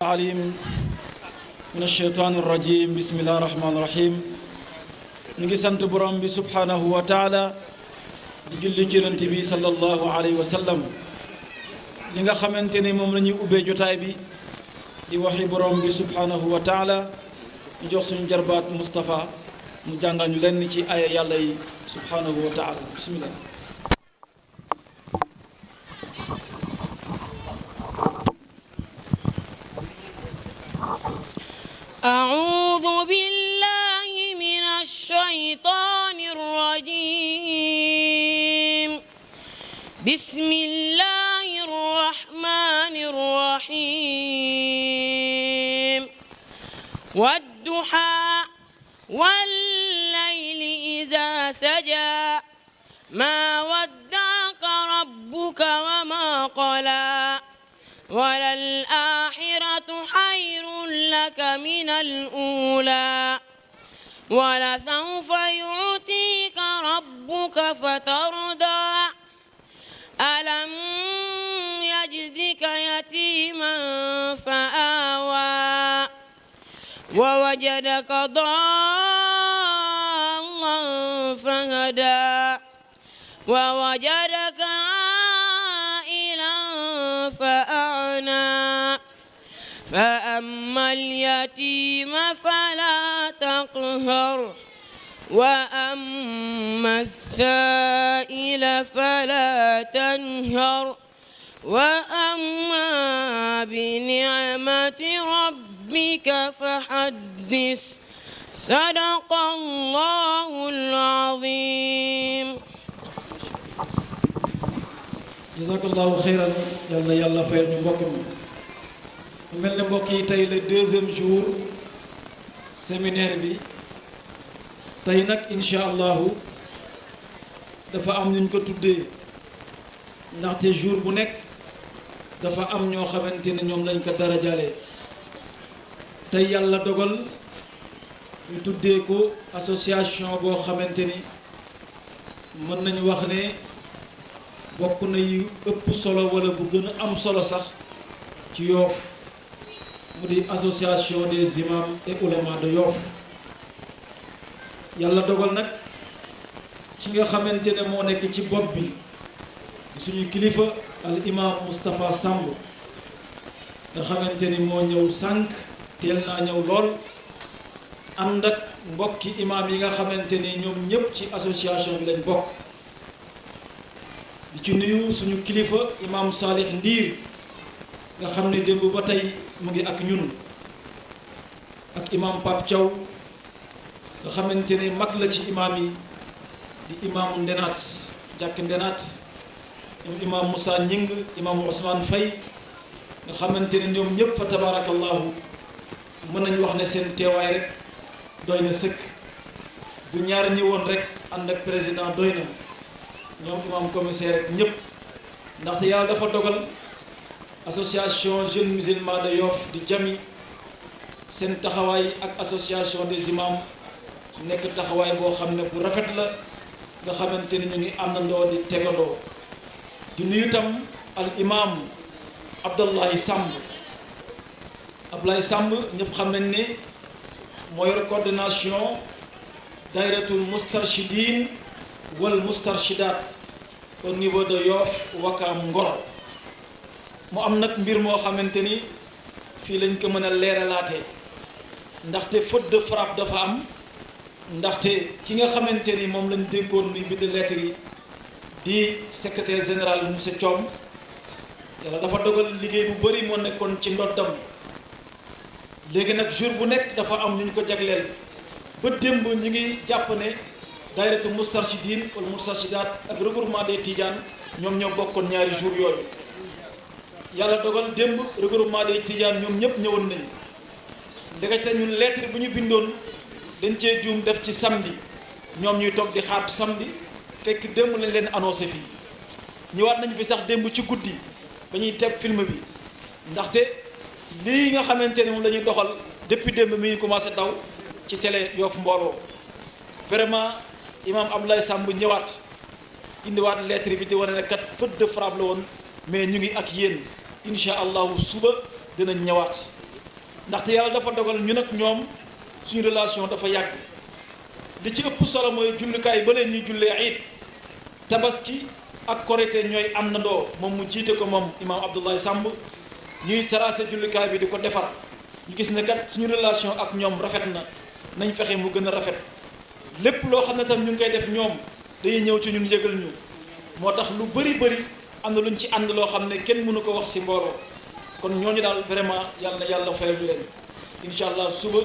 العليم من الشيطان الرجيم بسم الله الرحمن الرحيم نيغي سانت بروم بي سبحانه وتعالى di julli ci yonent bi sallallahu alayhi wa sallam li nga xamante ne moom la ñuy ubbee jotaay bi di waxi borom bi subhanahu wa taala ñu jox suñu jarbaat Moustapha mu jàngal ñu lenn ci aya yàlla yi subhanahu wa taala bismillah أعوذ بالله من الشيطان الرجيم بسم الله الرحمن الرحيم والضحى والليل إذا سجى ما ودعك ربك وما قلى وللآخرة خير لك من الأولى ولسوف يعطيك ربك فترضى ألم يجزك يتيما فآوى ووجدك ضالا فهدى ووجدك عائلا فأغنى فأما اليتيم فلا تقهر وأما السائل فلا تنهر وأما بنعمة ربك فحدث صدق الله العظيم jazakallahu xeyran yàlla yàlla fayal ñu mbokk mi mu mel ne mbokk yi tey le deuxième jour séminaire bi tey nag incha allahu dafa am ñu ko tuddee ndaxte jour bu nekk dafa am ñoo xamante ne ñoom lañ ko darajalee tey yàlla dogal ñu tuddee ko association boo xamante ni mën nañu wax ne bokk na yu ëpp solo wala bu gën a am solo sax ci Yoff mu di association des imams et oulémas de Yoff yàlla dogal nag ci nga xamante ne moo nekk ci bopp bi suñu kilifa al imam Moustapha Samb nga xamante ni moo ñëw sànq teel naa ñëw lool ànd ak mbokki imam yi nga xamante ni ñoom ñëpp ci association bi lañ bokk di ci nuyu suñu kilifa imam Salih Ndiir nga xam ne démb ba tey mu ngi ak ñun ak imam Pape Thiaw nga xamante ne mag la ci imam yi di imaamu Ndenaat jàkk Ndenaat imam Moussa Ñing imam Ousmane Faye nga xamante ne ñoom ñëpp fa tabarakallahu mën nañu wax ne seen teewaay rek doy na sëkk bu ñaar ñëwoon rek ànd ak président doy na ñoom imam commissaire rek ñëpp ndaxte yàlla dafa dogal association jeunes musulmans de Yoff di jami seen taxawaay ak association des imams nekk taxawaay boo xam ne bu rafet la nga xamante ni ñu ngi àndandoo di tegandoo di nuyu itam al imam Abdullahi Samb Abdoulaye Samb ñëpp xam nañ ne moo yor coordination dairatul mustarshidin wal mustarshidat au niveau de Yoff Wakaam Ngor mu am nag mbir moo xamante ni fii lañ ko mën a leeralaatee ndaxte faute de frappe dafa am ndaxte ki nga xamante ni moom lañ dénkoon muy bind lettre yi di secrétaire général monsieur Thiom yàlla dafa dogal liggéey bu bëri moo nekkoon ci ndoddam léegi nag jour bu nekk dafa am ñu ko jagleel ba démb ñu ngi jàpp ne daayiratu mustarshidin wala mustarshidat ak regroupement des Tidianes ñoom ñoo bokkoon ñaari jour yooyu yàlla dogal démb regroupement des Tidianes ñoom ñëpp ñëwoon nañu ndekete ñun lettre bu ñu bindoon dañ cee juum def ci samedi ñoom ñuy toog di xaar samedi fekk démb lañ leen annoncé fii ñëwaat nañ fi sax démb ci guddi ba ñuy teg film bi ndaxte lii nga xamante ne moom la ñuy doxal depuis démb mi ngi commencé daw ci télé Yoff Mbooloo vraiment imam Abdoulaye Samb ñëwaat indiwaat lettre bi di wane ne kat faute de frappe la woon mais ñu ngi ak yéen incha allahu suba dinañ ñëwaat ndaxte yàlla dafa dogal ñun ak ñoom suñu relation dafa yàgg li ci ëpp solo mooy jullukaay ba leen ñuy jullee iid tabaski ak korité ñooy àndandoo moom mu jiite ko moom imaam Abdoulaye Samb ñuy tracé jullukaay bi di ko defar ñu gis ne kat suñu relation ak ñoom rafet na nañ fexe mu gën a rafet lépp loo xam ne tam ñu ngi koy def ñoom dañuy ñëw ci ñun yëgal ñu moo tax lu bëri am na luñ ci ànd loo xam ne kenn mënu ko wax ci mbooloo kon ñooñu daal vraiment yàlla na yàlla fayal ñu leen incha allah suba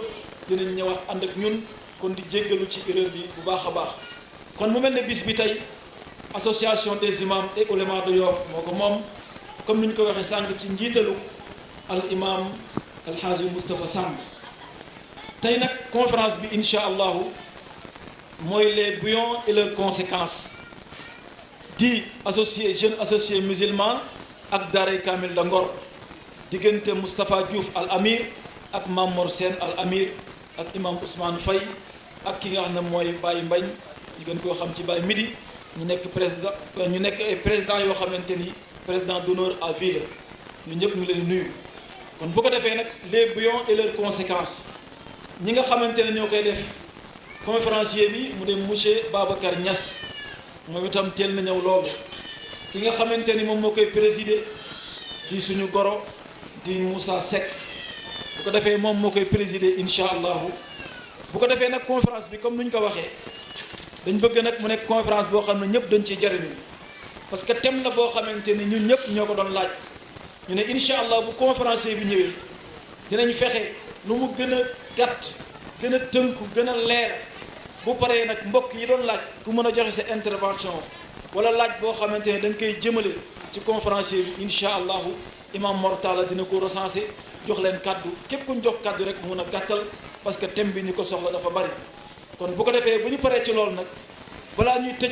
dinañ ñëwaat ànd ak ñun kon di jéggalu ci erreur bi bu baax a baax kon mu mel ne bis bi tey association des imams et oulémas de Yoff moo ko moom comme ni ñu ko waxee sànq ci njiitalu al imam alhaaji Moustapha Samb tey nag conférence bi incha allahu mooy les bouillons et leurs conséquences di associé jeunes associés musulmans ak daaray Kamil da Ngor diggante Moustapha Diouf al amir ak Mamor Sène al amir ak imam Ousmane Faye ak ki nga xam ne mooy Baye Mbañ ñu gën koo xam ci Baye Midi ñu nekk ay président yoo xamante ni président d'honneur à vie la ñu ñëpp ñu leen nuyu kon bu ko defee nag les bouillons et leurs conséquences ñi nga xamante ne ñoo koy def conférencier bi mu dem monsieur Babacar Niass moom itam teel na ñëw loolu ki nga xamante ni moom moo koy présider di suñu goro di Moussa Seck bu ko defee moom moo koy présider incha allahu bu ko defee nag conférence bi comme ni ñu ko waxee dañ bëgg nag mu nekk conférence boo xam ne ñëpp dañ ciy jariñu parce que thème la boo xamante ni ñun ñëpp ñoo ko doon laaj ñu ne incha allah bu conférencier bi ñëwee dinañ fexe lu mu gën a gàtt gën a tënku gën a leer bu paree nag mbokk yi doon laaj ku mën a joxe sa intervention wala laaj boo xamante ne da nga koy jëmale ci conférencier bi incha allahu imam Mortala dina ko recensé jox leen kaddu képp ku ñu jox kaddu rek mun a gàttal parce que thème bi ñu ko soxla dafa bari kon bu ko defee bu ñu paree ci loolu nag balaa ñuy tëj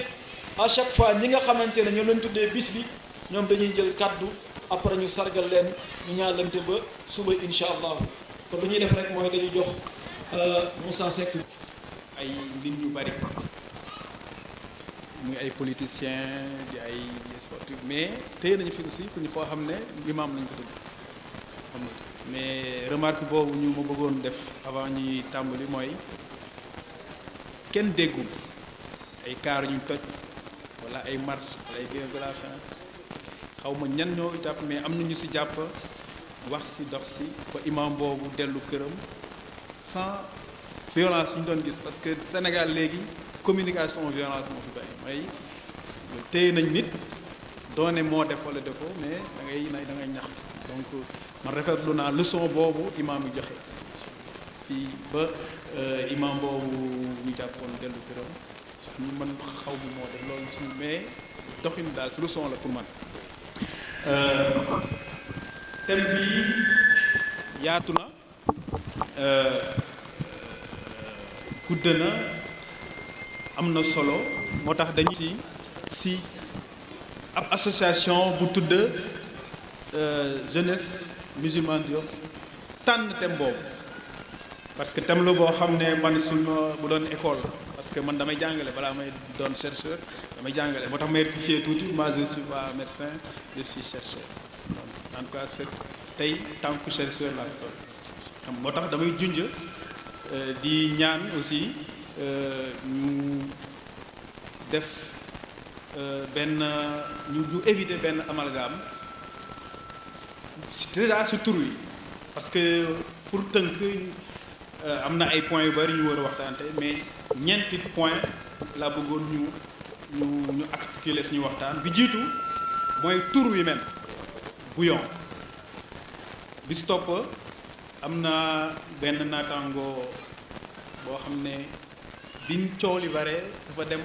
à chaque fois ñi nga xamante ne ñoo leen tuddee bis bi ñoom dañuy jël kaddu après ñu sargal leen ñu ñaalante ba suba incha allahu kon lu ñuy def rek mooy dañuy jox Moussa Seck. ay nit ñu bari muy ay politiciens di ay sportifs mais téye nañu fi aussi ku ñu koo xam ne imam lañ ko tudd xam nga mais remarque boobu ñu ma bëggoon def avant ñuy tàmbali mooy kenn déggul ay kaar ñu toj wala ay marche wala ay violation xaw ma ñan ñoo jàpp mais am na ñu si jàpp wax si dox si ba imam boobu dellu këram sans violence yu ñu doon gis parce que Sénégal léegi communication violence moo fi bàyyi mooy téye nañ nit doone moo def wala defoo mais da ngay ñax donc man rafetlu naa leçon boobu imam yi joxe ci ba imam boobu ñu jàppoon dellu këram ñu mën xaw bi moo def loolu suñu mais doxin daal si leçon la pour man thème bi yaatu na gudd na am na solo moo tax dañu si ab association bu tudd jeunesse musulmane de Yoff tànn thème boobu parce que thème la boo xam ne man suma bu doon école parce que man damay jàngale balaa may doon chercheur damay jàngale moo tax may rectifier tuuti moi je suis pas médecin je suis chercheur en tout cas c'est tey tant que chercheur laa ko xam moo tax damay junj di ñaan aussi ñu def benn ñu éviter benn amalgame déjà sur tur wi parce que pour tënk am na ay points yu bari ñu war a waxtaante mais ñeenti point laa bëggoon ñu articuler suñu waxtaan bi jiitu mooy tur wi même bouillon bis topp am na benn naataango boo xam ne biñ coow li bare dafa dem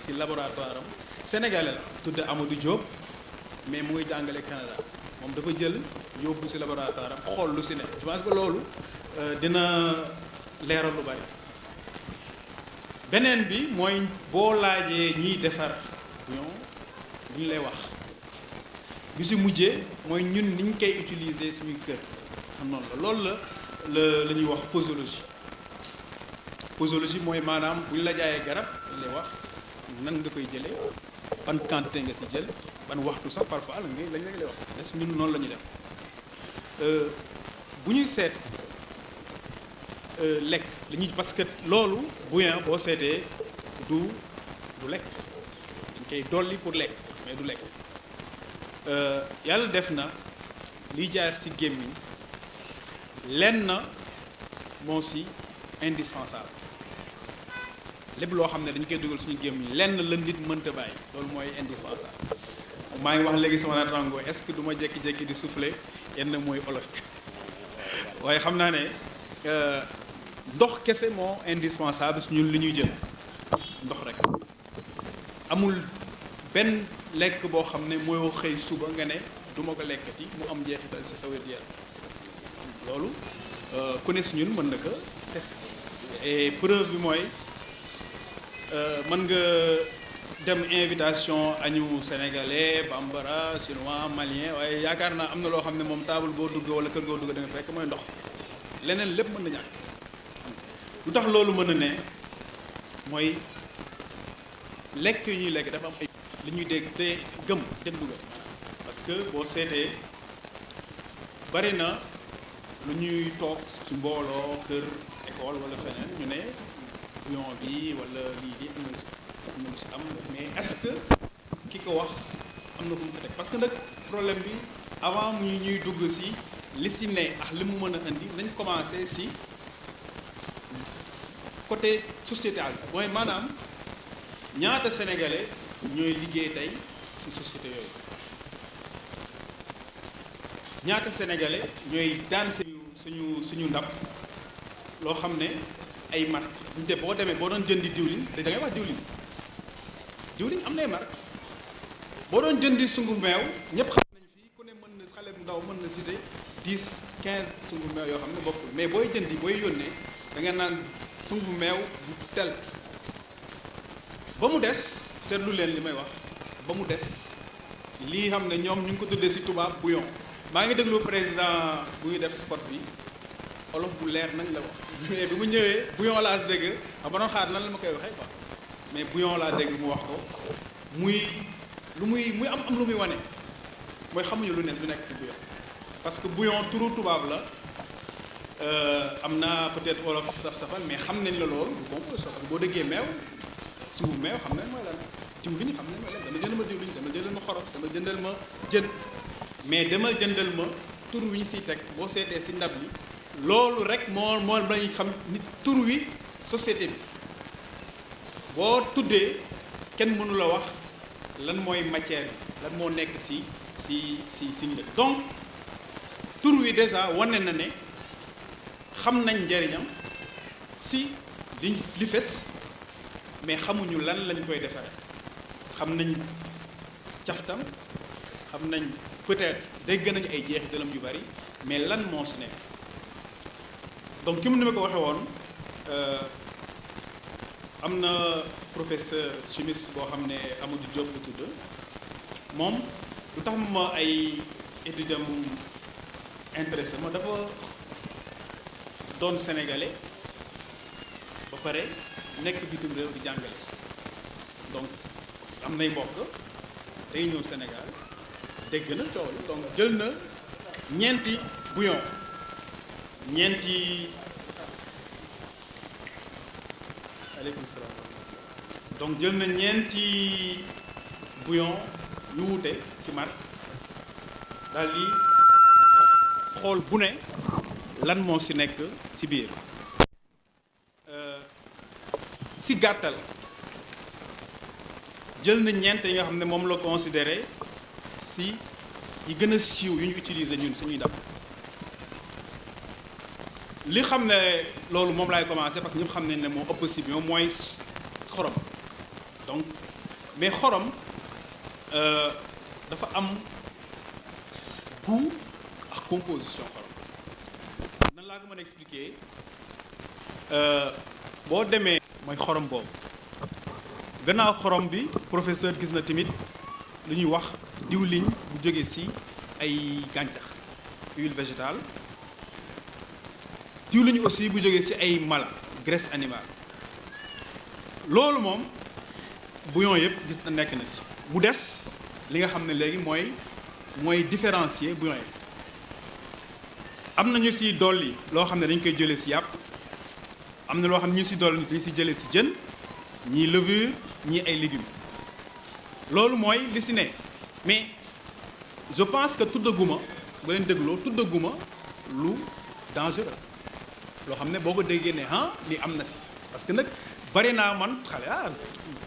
ci laboratoire am sénégalais la tudd Amadou Diop mais mu ngi jàngale Canada moom dafa jël yóbbu ci laboratoire am xool lu ci ne je pense que loolu dina leeral lu bari beneen bi mooy boo laajee ñiy defar ñoom ñu lay wax bi ci mujjee mooy ñun niñ koy utiliser suñuy kër xam noonu la loolu la ñuy wax posologie mooy maanaam bu ñu la jaayee garab dañ lay wax nan nga koy jëlee ban quantité nga ci jël ban waxtu sax parfois lañ lay wax ñun noonu la ñuy def bu ñuy seet lekk li ñuy parce que loolu bouillon boo seetee du lekk dañ koy dolli pour lekk mais du lekk yàlla def na liy jaar ci gémmiñ lenn na moo ci indispensable lépp loo xam ne dañu koy dugal suñu gémmiñ lenn la nit mënta bàyyi loolu mooy indispensable maa ngi wax léegi sama naataango est-ce que du ma jékki-jékki di souffler yenn mooy olof waaye xam naa ne ndox kese moo indispensable su ñun li ñuy jël ndox rek amul benn lekk boo xam ne mooy xëy suba nga ne du ma ko lekkati mu am jeexital ci sa wér-gu-yaram loolu ku ne si ñun mën na ko def et preuve bi mooy mën nga dem invitation añu sénégalais bambara chinois malien waaye yaakaar naa am na loo xam ne moom table boo dugg wala kër goo dugg da nga fekk mooy ndox leneen lépp mën na ñàkk lu tax loolu mën na ne mooy lekk yu ñuy lekk dafa am ay li ñuy dégg te déglu nga parce que boo seetee bari na lu ñuy toog ci mbooloo kër école wala feneen ñu ne bouillon bi wala lii di am na lu ci am mais est-ce que ki ko wax am na fu mu ko teg parce que nag problème bi avant mu ñuy dugg ci li ci ne ak li mu mën a indi nañ commencé ci côté sociétal mooy maanaam ñaata sénégalais ñooy liggéey tey ci société yooyu ñaata sénégalais ñooy daan suñu ndab loo xam ne ay marque te boo demee boo doon jëndi diwlin te da ngay wax diwlin am nay marque boo doon jëndi sungu meew ñëpp xam nañ fii ku ne mën na xale bu ndaw mën na citer 10 15 sungu meew yoo xam ne bokkul mais booy jëndi booy yónnee da nga naan sungu meew bu tel ba mu des seetlu leen li may wax ba mu des lii xam ne ñoom ñu ngi ko tuddee ci tubaab bouillon maa ngi déglu président buy def sport bi olof bu leer nañ la wax mais bi mu ñëwee bouillon laa dégg ba doon xaar nan la ma koy waxee quoi mais bouillon laa dégg mu wax ko muy am lu muy wane mooy xamuñu lu nekk ci bouillon parce que bouillon turu tubaab la am na peut-être olof saf-safal mais xam nañ la loolu du composition parce que boo déggee meew suuf meew xam nañ mooy lan diwlin xam nañ mooy lan dama jëndal ma diwlin dama jëndal ma xorom dama jëndal ma jën mais dama jëndal ma tur wi ñu siy teg boo seetee si ndab li loolu rek moo lañuy xam nit tur wi société bi boo tuddee kenn mënu la wax lan mooy matière bi lan moo nekk si ñu donc tur wi déjà wane na ne xam nañ njëriñam si li fes mais xamuñu lan lañ koy defaree xam nañ caftam xam nañ peut-être dégg nañu ay jeexitalam yu bari mais lan moo si nekk donc ki mu ni ma ko waxee woon am na professeur chimiste boo xam ne Amadou Diop la tudd moom lu tax ma ay étudiant intéressé ma dafa doon sénégalais ba pare nekk bitim réew di jàngale donc am nay mbokk day ñëw Sénégal dégg na coow li donc jël na ñeenti bouillon aleykum salaam donc jël na ñeenti bouillon yu wuute ci marque daal di xool bu ne lan moo ci nekk ci biir ci gàttal jël na ñeent yi nga xam ne moom la considéré ci yi gën a siiw yu ñu utiliser ñun suñuy dab li xam ne loolu moom laay commencer parce que ñëpp xam nañ ne moo ëpp ci bi mooy xorom donc mais xorom dafa am goût ak composition xorom nan laa ko mën a expliquer boo demee mooy xorom boobu gannaaw xorom bi professeur gis na tamit lu ñuy wax diwliñ bu jóge ci ay gàncax huile végétale diwliñ aussi bu jógee ci ay mala graisse animale loolu moom bouillon yëpp gis na nekk na ci mu des li nga xam ne léegi mooy différencier bouillon yi am nañu ci dolli loo xam ne dañ koy jëlee ci yàpp am na loo xam ne ñu si dool nit li si jëlee si jën ñii levure ñii ay légumes loolu mooy li si ne mais je pense que tuddaguma bu leen dégloo tuddaguma lu dangereux loo xam ne boo ko déggee ne lii am na si parce que nag bari naa man xale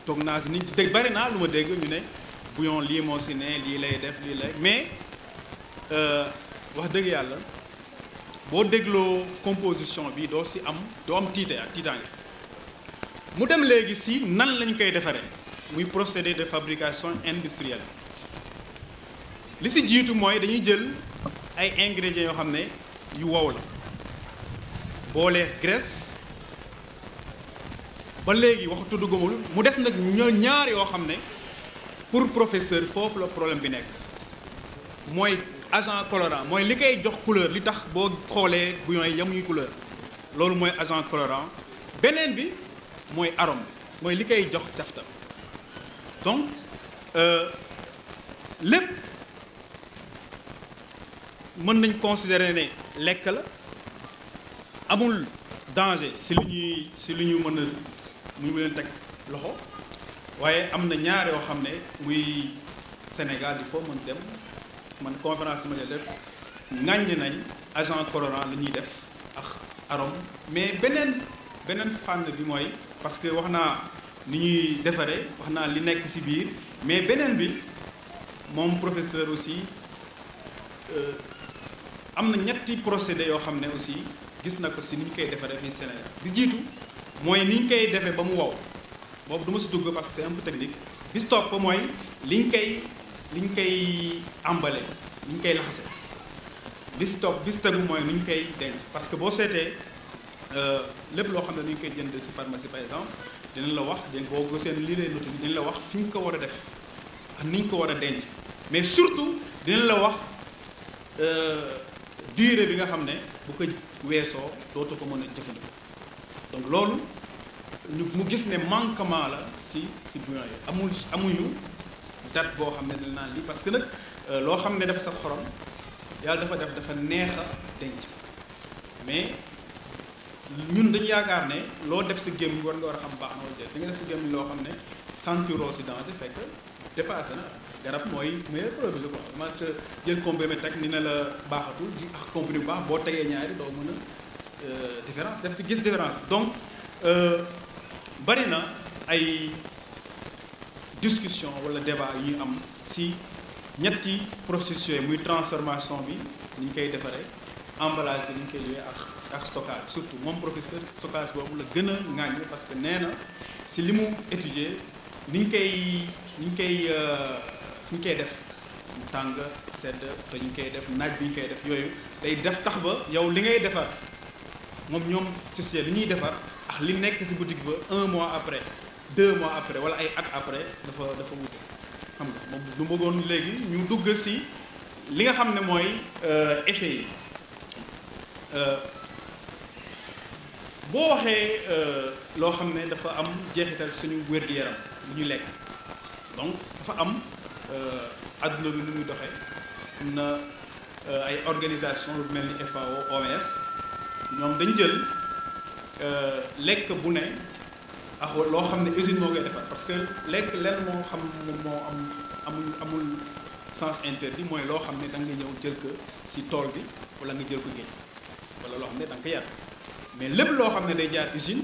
toog naa si nit dégg bari naa lu ma dégg ñu ne bouillon lii moo si ne lii lay def lii lay mais wax dëgg yàlla boo dégloo composition bi doo am tiitaange mu dem léegi si nan lañ koy defaree muy procédé de fabrication industrielle li si jiitu mooy dañuy jël ay ingrédients yoo xam ne yu wow la boole graisse ba léegi waxu tudd gomul mu des nag ñaar yoo xam ne pour professeur foofu la problème bi nekk mooy agent colorant mooy li koy jox couleur li tax boo xoolee bouillon yi yamuñu couleur loolu mooy agent colorant beneen bi mooy arôme mooy li koy jox cafta donc lépp mën nañ considérer ne lekk la amul danger si li ñu mën a mu leen teg loxo waaye am na ñaar yoo xam ne muy Sénégal il faut mën dem man conférence ma def ŋàññ nañ agent colorant la ñuy def ak arôme mais beneen fànn bi mooy parce que wax naa ni ñuy defaree wax naa li nekk ci biir mais beneen bi moom professeur aussi am na ñetti procédé yoo xam ne aussi gis na ko ci ni ñu koy defaree fii Sénégal bi jiitu mooy ni ñu koy defee ba mu wow boobu du ma ci dugg parce que c'est un peu technique bis topp mooy liñ koy emballé li ñu koy laxase bis tegu mooy nu ñu koy denc parce que boo seetee lépp loo xam ne ni ñu koy jënd ci pharmacie par exemple dinañ la wax boo ko seen lii lay noté dinañ la wax fi ñu ko war a def ak ni ñu ko war a denc mais surtout dinañ la wax durée bi nga xam ne bu ko weesoo dootu ko mën a jëfandikoo donc loolu mu gis ne manquement la ci bouillon yi amuñu date boo xam ne dañ naan lii parce que nag loo xam ne dafa sax xorom yàlla dafa neex a denc mais ñun dañu yaakaar ne loo def sa gémmiñ war nga war a xam baax na wala déet da nga def sa gémmiñ loo xam ne sentiroo ci danger fekk dépassé na garab mooy meilleur produit quoi ma jël comprimé teg ni ne la baaxatul ji ak comprimé bu baax boo tegee ñaari doo mën a différence def ci gis différence donc bari na ay discussion wala débat yi ñuy am ci ñetti processus muy transformation bi ni ñu koy defaree emballage bi ni ñu koy joué ak stockage surtout moom professeur stockage boobu la gën a ŋàññi parce que nee na ci li mu étudier ni ñu koy def mu tàng sedd te ñu koy def naaj bi ñu koy def yooyu day def tax ba yow li ngay defar ñoom société li ñuy defar ak li nekk ci boutique ba 1 mois après 2 mois après wala ay at après dafa wute xam nga moom lu bëggoon léegi ñu dugg ci li nga xam ne mooy effet yi boo waxee loo xam ne dafa am jeexital suñu wér-gu-yaram lu ñu lekk donc dafa am adduna bi nu muy doxee am na ay organisation lu mel ni FAO OMS ñoom dañ jël lekk bu ne ak loo xam ne usine moo koy defar parce que lekk lenn moo xam moo amul sens interdit mooy loo xam ne da nga ñëw jël ko ci tool bi wala nga jël ko géej wala loo xam ne da nga ko yar mais lépp loo xam ne day jaar usine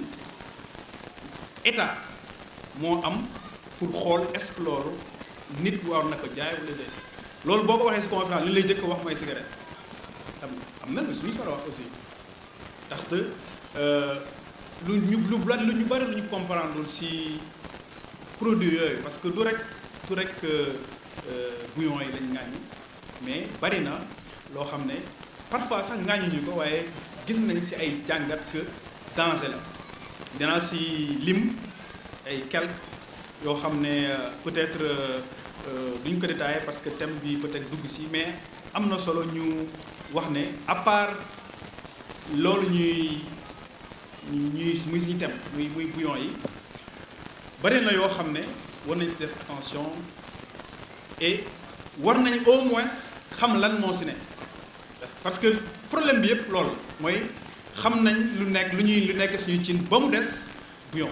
état moo am pour xool est-ce que loolu nit war na ko jaay wala déet loolu boo ko waxee ci conférence li lay jëkk wax mooy cigarette am na suñu war a wax aussi ndaxte lu ñu bari lu ñu comprendre ci produit yooyu parce que du rek bouillon yi lañ ŋàññi mais bari na loo xam ne parfois sax ŋàññuñu ko waaye gis nañ ci ay jàngat que danger la dinaa ci lim ay quelques yoo xam ne peut-être duñ ko détaillé parce que thème bi peut-être dugg ci mais am na solo ñu wax ne à part loolu muy suñu thème muy bouillon yi bari na yoo xam ne war nañ ci def attention et war nañ au moins xam lan moo ci ne parce que problème bi yëpp loolu mooy xam nañ lu nekk suñu cin ba mu des bouillon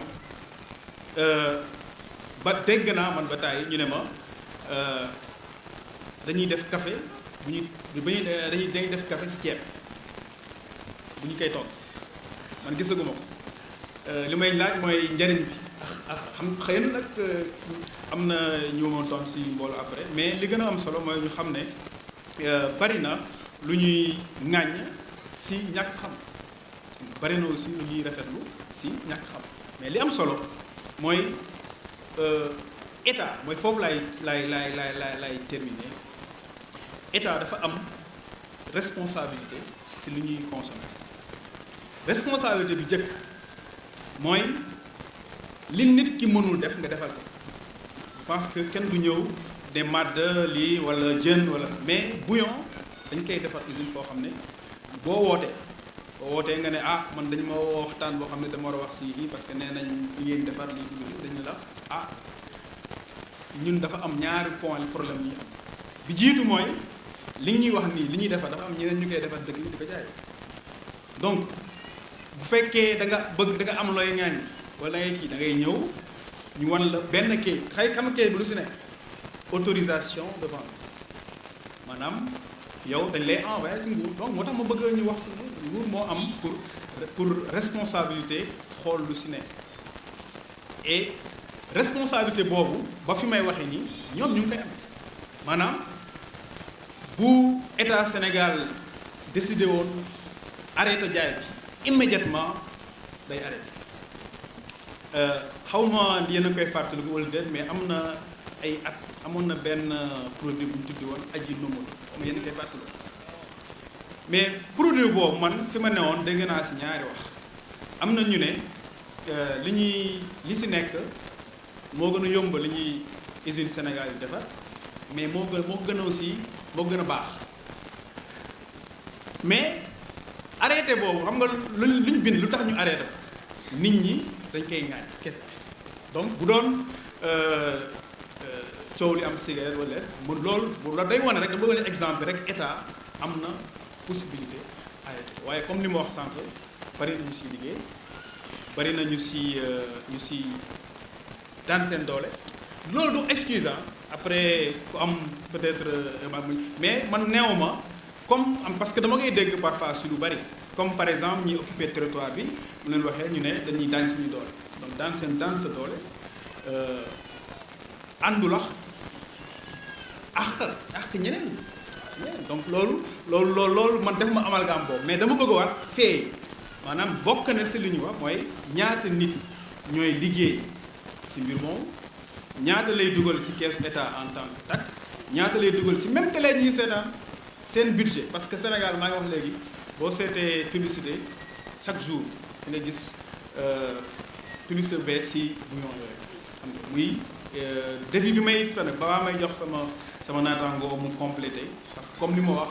ba dégg naa man ba tàyyi ñu ne ma dañuy def café dañuy def café ci ceeb bu ñu koy togg man gisaguma ko li may laaj mooy njariñ bi xam xëy na nag am na ñu ma tontu ci mboolu après mais li gën a am solo mooy ñu xam ne bari na lu ñuy ŋàññ ci ñàkk xam bari na aussi lu ñuy rafetlu ci ñàkk xam mais li am solo mooy état mooy foofu lay terminer état dafa am responsabilité ci lu ñuy consommer responsabilité bi jëkk mooy li nit ki mënul def nga defal ko parce que kenn du ñëw de màdd lii wala jën wala mais bouillon dañ koy defar usine foo xam ne boo wootee nga ne man dañ ma waxtaan boo xam ne dama war a wax ci lii parce que nee nañ li ngeen defar lii dañu la ñun dafa am ñaari problème yi am bi jiitu mooy li ñuy wax nii li ñuy defar dafa am ñeneen ñu koy defar dëgg di ko jaay donc bu fekkee da nga am looy ŋaañ wala ngay kii da ngay ñëw ñu wan la benn kayit xam kayit bi lu ci nekk autorisation de vente maanaam yow dañ lay envoyé ci nguur donc moo tax ma bëgg ñu wax ci nguur moo am pour responsabilité xool lu ci nekk et responsabilité boobu ba fi may waxee nii ñoom ñu ngi koy am maanaam bu état Sénégal décidé woon arrêté jaay bi immédiatement day arrêté xaw ma yéen a koy fàttaliku wala déet mais am na ay at amoon na benn produit bu ñu tuddi woon Ajinomoto xam nga yéen a koy fàttaliku mais produit boobu man fi ma newoon dégg naa ci ñaari wax am na ñu ne li ci nekk moo gën a yomb li ñuy usine Sénégal yi defar mais moo gën a baax mais arrêté boobu xam nga lu ñu bind lu tax ñu arrêté nit ñi dañ koy ŋaañ kese donc bu doon coow li am cigarette wala loolu day wane rek da bëgg exemple bi rek état am na possibilité arrêté waaye comme ni ma wax sànq bari na ñu ci liggéey bari na ñu ci daan seen doole loolu du excuse après ku am peut-être mais man neew ma comme parce que dama koy dégg parfois ci lu bari comme par exemple ñi occupé territoire bi mu leen waxee ñu ne dañuy daan suñu doole donc daan sa doole àndula ak ñeneen donc loolu man def ma amalgame boobu mais dama bëgg a wax fee maanaam bokk na ci li ñu wax mooy ñaata nit ñooy liggéey ci mbir moomu ñaata lay dugal ci keesu état en tant que taxe ñaata lay dugal ci même télé ñuy seetaan seen budget parce que Sénégal maa ngi wax léegi boo seetee publicité chaque jour nga gis publicité bu bees ci bouillon yooyu xam nga muy défi bi may fa nag ba may jox sama naataangoo mu complété parce que comme ni ma wax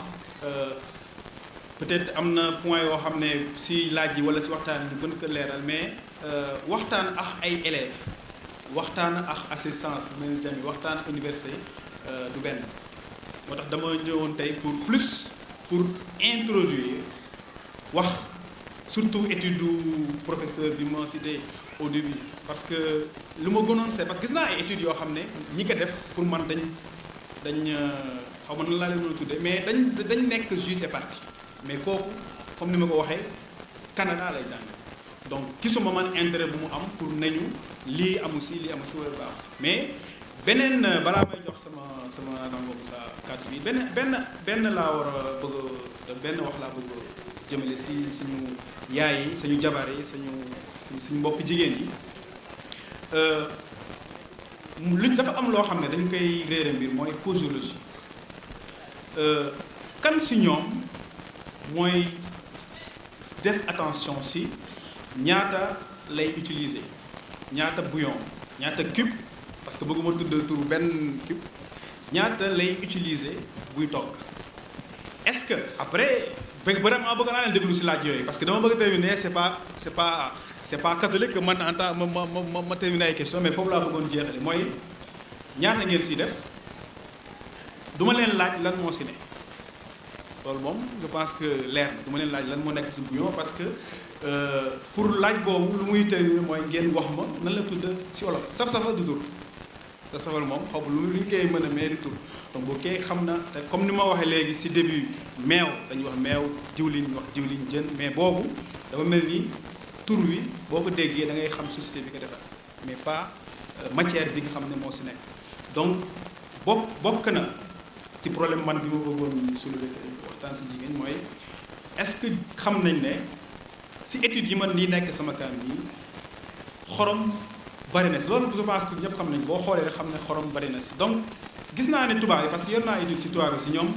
peut-être am na point yoo xam ne ci laaj yi walla ci waxtaan ñu gën ko leeral mais waxtaan ak ay élèves waxtaan ak assistance mel tamit waxtaan ak université du benn moo tax dama ñëwoon tey pour introduire wax surtout étude du professeur bi ma cité au début parce que lu ma gënoon c'est parce que gis naa ay études yoo xam ne ñi ko def pour man dañ xaw ma nan laa leen mën a tuddee mais dañ nekk juge et partie mais kooku comme ni ma ko waxee Canada lay jàng donc gisuma man intérêt bu mu am pour nañu lii amu si wala baax mais beneen balaa may jox sama naataango sa kàddu bi benn laa war a bëgg benn wax laa bëgg jëmale si suñu yaay yi suñu jabar yi suñu mbokk jigéen yi luñ dafa am loo xam ne dañ koy réere mbir mooy posologie kan si ñoom mooy def attention si ñaata lay utiliser ñaata bouillon ñaata cube parce que bëgguma tudd tur benn cube ñaata lay utiliser buy togg est-ce que après vraiment bëgg naa leen déglu si laaj yooyu parce que dama bëgg terminer c'est pas catholique que man en tant ma terminer ay question mais foofu laa bëggoon jeexale mooy ñaata ngeen siy def duma leen laaj lan moo si ne loolu moom je pense que leer na du ma leen laaj lan moo nekk ci bouillon parce que pour laaj boobu lu muy tëri mooy ngeen wax ma nan la tudd ci wolof saf-safal du tur saf-safal moom xaw ma lu ñu koy mën a mee di tur donc boo kay xam na te comme ni ma waxee léegi ci début meew dañuy wax meew diwlin ñu wax diwlin jën mais boobu dafa mel ni tur wi boo ko déggee da ngay xam société bi ko defar mais pas matière bi nga xam ne moo ci nekk donc bokk na ci problème man bi ma bëggoon soulever waxtaan ci jigéen mooy est-ce que xam nañ ne ci études yi man lii nekk sama kan nii xorom bari na ci loolu je pense que ñëpp xam nañ boo xoolee rek xam ne xorom bari na ci donc gis naa ne tubaab yi parce que yor naa étude ci tubaab yi ci ñoom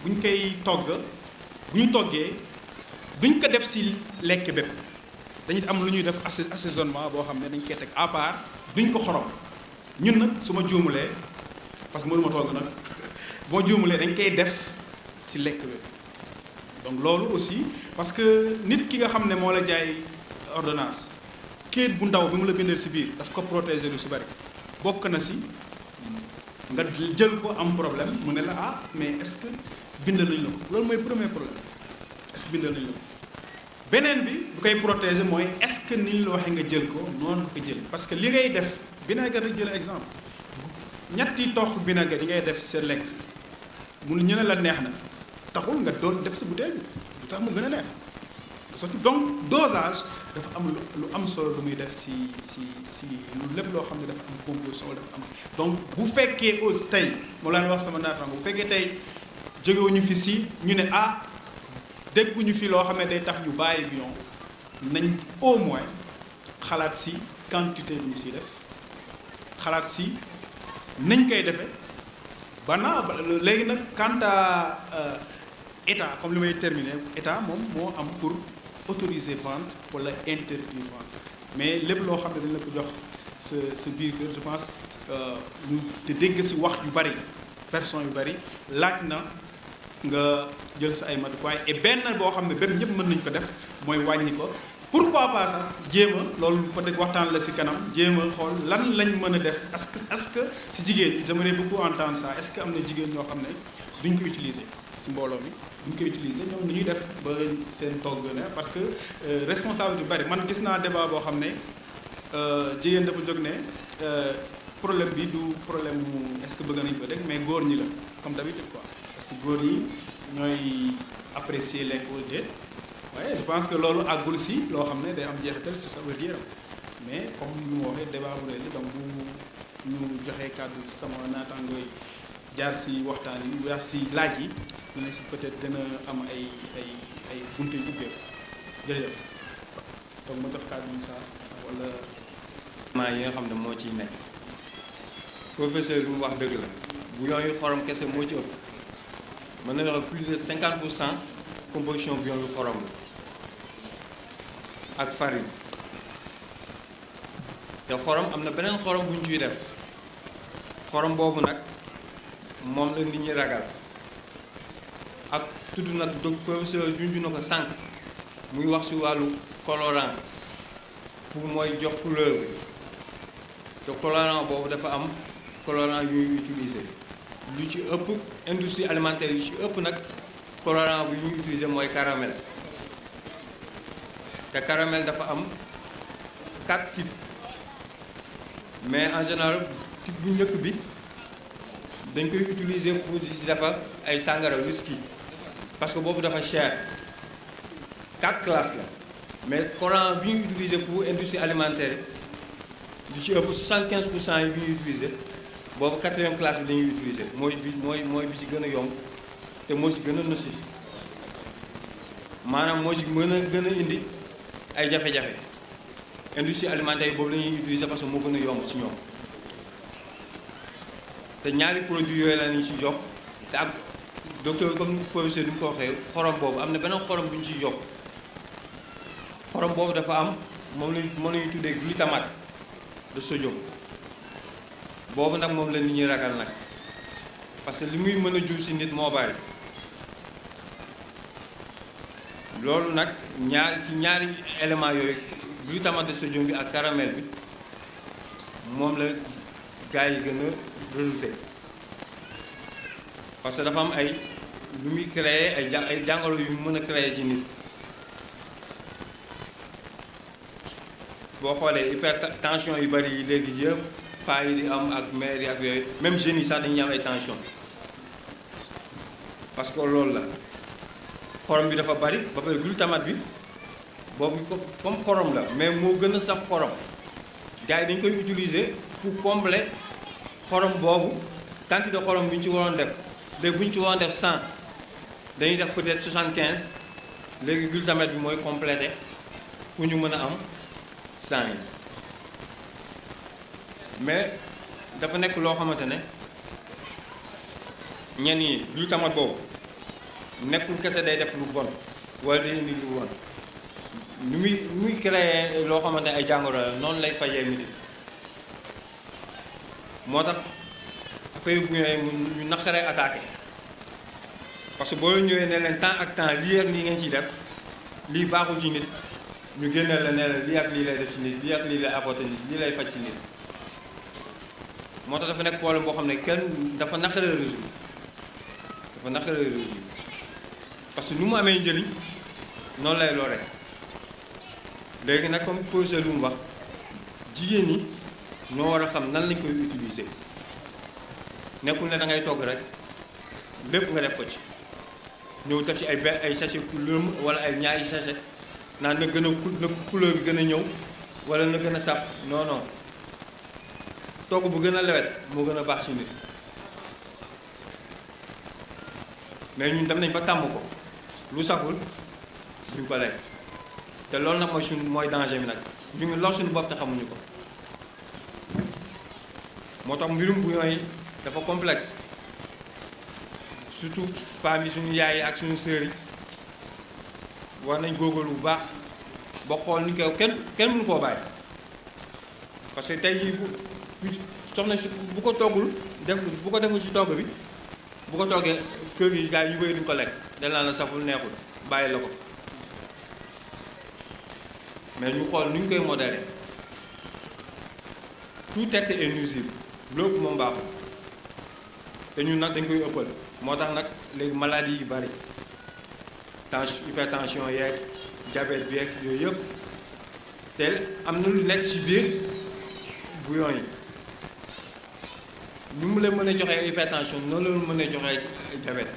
bu ñu koy togg bu ñu toggee duñ ko def ci lekk bépp dañuy am lu ñuy def assaisonnement boo xam ne dañ koy teg à part duñ ko xorom ñun nag su ma juumulee parce que mënuma togg nag boo juumulee dañ koy def ci lekk bépp donc loolu aussi parce que nit ki nga xam ne moo la jaay ordonnance kayit bu ndaw bi mu la bindal ci biir daf ko protéger lu ci bari bokk na ci nga jël ko am problème mu ne la ah mais est-ce que bindal nañ la ko loolu mooy premier problème est-ce que bindal nañ la ko beneen bi bu koy protéger mooy est-ce que ni ñu la waxee nga jël ko noonu nga ko jël parce que li ngay def vinaigre rek jël exemple ñetti tox vinaigre yi ngay def sa lekk mu ñu ne la neex na taxul nga doon def ci bouteille bi du tax mu gën a neex surtout donc dosage dafa am lu am solo lu muy def ci lu lépp loo xam ne dafa am composition wala dafa am donc bu fekkee tey moo laan wax sama naataango bu fekkee tey jógewuñu fi ci ñu ne ah dégguñu fi loo xam ne day tax ñu bàyyi bouillon nañ au moins xalaat ci quantité bi ñu ciy def xalaat ci nañ koy defee ba naa léegi nag quant à état comme li may terminer état moom moo am pour autoriser vente wala interdire vente mais lépp loo xam ne dañ la ko jox sa biir kër je pense ñu te dégg ci wax yu bari version yu bari laaj na nga jël sa ay matuwaay et benn boo xam ne bépp ñëpp mën nañu ko def mooy wàññi ko pourquoi pas sax jéem a loolu peut-être waxtaan la ci kanam jéem a xool lan lañ mën a def est-ce que ci jigéen ñi j'aimerais beaucoup entendre ça est-ce que am na jigéen ñoo xam ne duñ ko utiliser ci mbooloo mi duñ ko utiliser ñoom ni ñuy def ba seen togg ne parce que responsable yu bari man gis naa débat boo xam ne jigéen dafa jóg ne problème bi du problème mu est-ce que bëgg nañ ko dégg mais góor ñi la comme d'habitude quoi parce que góor ñi ñooy apprécier lekk wala déet waaye je pense que loolu àggul ci loo xam ne day am jeexital ci sa wér-gu-yaram mais comme ni mu waxee débat bu rëy donc bu ñu joxee kàddu sama naataangoo yi jaar ci waxtaan yi jaar ci laaj yi mu ne ci peut-être gën a am ay buntu yu ubbeeku jërëjëf donc ma jox kàddu Moussa wala. maa yi nga xam ne moo ciy nekk professeur bi mu wax dëgg la bouillon yu xorom kese moo ci ëpp mën na wax plus de 50% composition bouillon yu xorom la ak farine te xorom am na beneen xorom bu ñu ciy def xorom boobu nag moom la nit ñi ragal ak tudd nag professeur junju na ko sànq muy wax ci wàllu colorant pour mooy jox couleur bi te colorant boobu dafa am colorant yu ñuy utiliser lu ci ëpp industrie alimentaire yu ci ëpp nag colorant bu ñuy utiliser mooy caramel te caramel dafa am 4 types mais en général type bu njëkk bi dañ koy utiliser pour di si defar ay sangara whisky parce que boobu dafa cher 4 classes la mais colorant bi ñuy utiliser pour industrie alimentaire lu ci ëpp 75% yi bi ñuy utiliser boobu 4e classe bi dañuy utiliser mooy bi ci gën a yomb te moo ci gën a nocif maanaam moo ci mën a gën a indi ay jafe-jafe industrie alimentaire yi boobu la ñuy utiliser parce que moo gën a yomb ci ñoom te ñaari produits yooyu la ñu ci yokk te ak docteur comme professeur bi mu ko waxee xorom boobu am na beneen xorom bu ñu ciy yokk xorom boobu dafa am moom la ñuy tuddee glutamate de sodium boobu nag moom la nit ñi ragal nag parce que li muy mën a jur ci nit moo bari loolu nag ñaari éléments yooyu glutamate de sodium bi ak caramel bi moom la gars yi gën a redouté parce que dafa am ay lu muy créer ay jàngoro yu mën a créer ci nit boo xoolee hypertension yu bari yi léegi yëpp paa yi di am ak mère yi ak yooyu même jeunes yi sax dañuy am ay tension parce que loolu la xorom bi dafa bari ba pare glutamate bi boobu comme xorom la mais moo gën a sax xorom gars yi dañ koy utiliser pour combler xorom boobu quantité de xorom bi ñu ci waroon def léegi bu ñu ci waroon def 100 dañuy def peut-être 75 léegi glutamate bi mooy complété pour ñu mën a am 100 yi mais dafa nekk loo xamante ne ñenn yi glutamate boobu nekkul kese day def lu bon wala day indi lu bon nu muy créer loo xamante ne ay jàngoro la noonu lay fajee nit moo tax affaire bu ñëwee ñu naqaree attaqué parce que boo ñëwee ne leen temps ak temps lii ak lii ngeen ciy def lii baaxul ci nit ñu génneel la ne la lii ak lii lay def ci nit lii ak lii lay apporté nit lii lay faj ci nit moo tax dafa nekk problème boo xam ne kenn dafa naqaree résoudre parce que nu mu amee njëriñ noonu lay lore léegi nag comme projet lu mu wax jigéen ñi ñoo war a xam nan lañ koy utiliser nekkul ne da ngay togg rek lépp nga def ko ci ñëw def ci ay sachet lëm wala ay ñaari sachet naan na gën a na couleur bi gën a ñëw wala na gën a sàpp non non togg bu gën a lewet moo gën a baax ci nit mais ñun dem nañ ba tàmm ko lu saxul duñ ko lekk te loolu nag mooy danger bi nag ñu ngi lor suñu bopp te xamuñu ko moo tax mbirum bouillon yi dafa complexe surtout femmes yi suñu yaay yi ak suñu sœurs yi war nañ góorgóorlu bu baax ba xool ni ko kenn mënu koo bàyyi parce que tey jii bu soxna si bu ko toggul bu ko deful ci togg bi bu ko toggee kër yi gars yi ñu bëri duñ ko lekk dañ naan la saful neexul bàyyi la ko mais ñu xool nu ñu koy modéré tout excès est nuisible lépp moom baaxul te ñun nag dañ koy ëppal moo tax nag léegi maladie yu bari hypertension yeeg diabète bi yeeg yooyu yëpp te am na lu nekk ci biir bouillon yi ñu mu leen mën a joxee hypertension noonu la mën a joxee diabète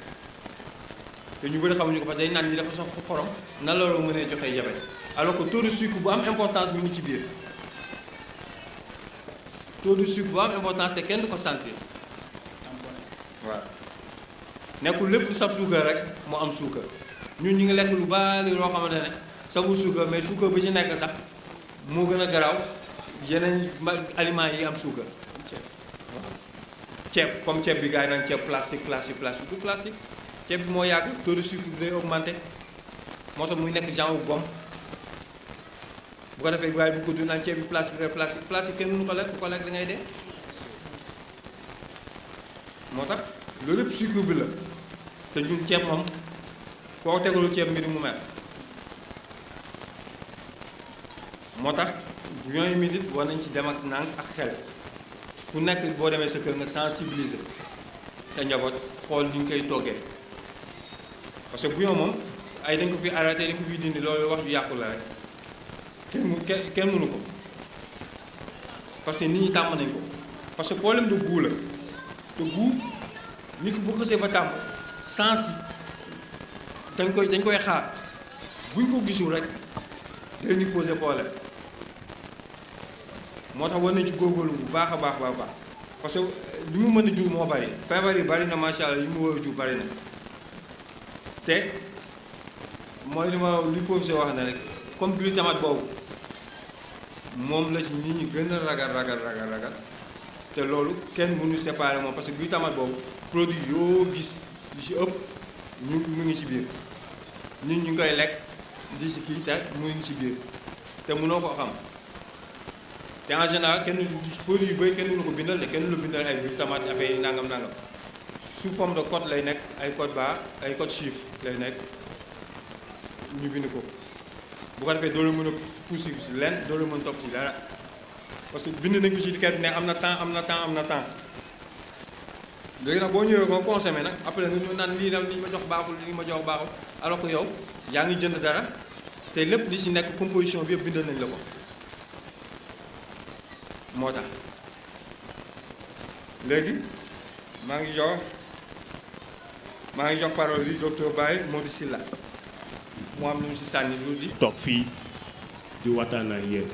te ñu bëri xamuñu ko parce que dañ naan ñi dafa sox xorom nan la mën a joxee diabète alors que taux de sucre bu am importance mi ngi ci biir taux de sucre bu am importance te kenn du ko sentir waaw nekkul lépp lu saf suukar rek mu am suukar ñun ñu ngi lekk lu bari loo xamante ne saful suukar mais suukar bi ci nekk sax moo gën a garaaw yeneen aliments yi am suukar ceeb comme ceeb bi gars yi naan ceeb plastique du plastique ceeb bi moo yàgg taux de sucre bi day augmenté moo tax muy nekk genre gomme bu ko defee gars yi bu ko du naan ceeb bi plastique kenn mënu ko lekk bu ko lekk da ngay dee moo tax loolu lépp sucre bi la te ñun ceeb moom koo tegalul ceeb mbir mu mel moo tax ñooy minute war nañ ci dem ak nànk ak xel ku nekk boo demee sa kër nga sensibiliser sa njaboot xool ni ñu koy toggee parce que bouillon moom ay dañ ko fi arrêté dañ ko fi dindi loolu wax ju yàqu la rek kenn mënu ko parce que nit ñi tàmm nañ ko parce que problème de goût la te goût nit ki bu xësee ba tàmm sens yi dañ koy xaar buñ ko gisul rek day ñu poser problème moo tax war nañ ci góorgóorlu bu baax a baax parce que li mu mën a jur moo bari feebar yi bari na macha allah li mu war a jur bari na te mooy li professeur wax na rek comme glutamate boobu moom la ci nit ñi gën a ragal te loolu kenn mënu séparer moom parce que glutamate boobu produit yoo gis li ci ëpp mu ngi ci biir nit ñu ngi koy lekk di ci kii te mu ngi ci biir te mënoo ko xam te en général kenn produit yu bëri kenn mënu ko bindal te kenn lu bindal ay glutamate affaire nangam sous forme de code lay nekk ay code barre ay code chiffre lay nekk ñu bind ko bu ko defee doo la mën a poursuivre si lenn doo la mën a topp ci dara parce que bind nañ ko ci dikkat ne am na temps léegi nag boo ñëwee nga consommé nag après nga ñëw naan lii nag li ma jox baaxul li ma jox baaxul alors que yow yaa ngi jënd dara te lépp li ci nekk composition bi yëpp bindal nañ la ko moo tax léegi maa ngi jox parole bi docteur Baye Modou Sylla mu am lu mu si sànni lu di toog fii di waxtaan ak yéen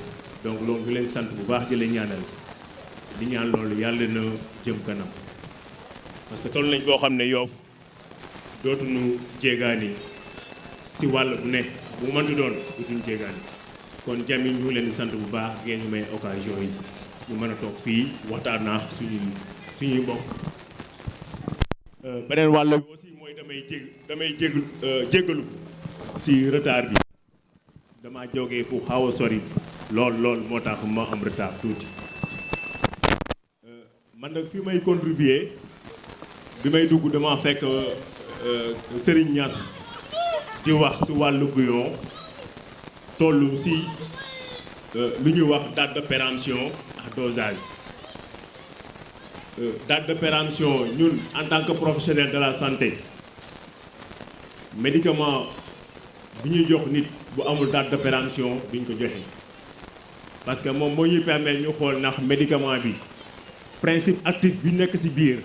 donc loolu ñu leen sant bu baax di leen ñaanal di ñaan loolu yàlla na jëm kanam parce que toll nañ foo xam ne Yoff dootuñu jéegaani si wàll bu ne bu mënti doon dootuñu jéegaani kon jami ñu leen di sant bu baax ngeen ñu may occasion yi ñu mën a toog fii waxtaan naa suñuy mbokk. beneen wàll bi aussi mooy damay jéggalu si retard bi dama jógee fu xaw a sori lool moo tax ma am retard tuuti man nag fi may contribuer bi may dugg dama fekk Serigne Niass di wax si wàllu Guyon toll si lu ñuy wax date de péremption ak dosage date de péremption ñun en tant que professionnel de la santé médicament bi ñuy jox nit bu amul date de péremption duñ ko joxe parce que moom moo ñuy permettre ñu xool ndax médicament bi principe actif bi nekk ci biir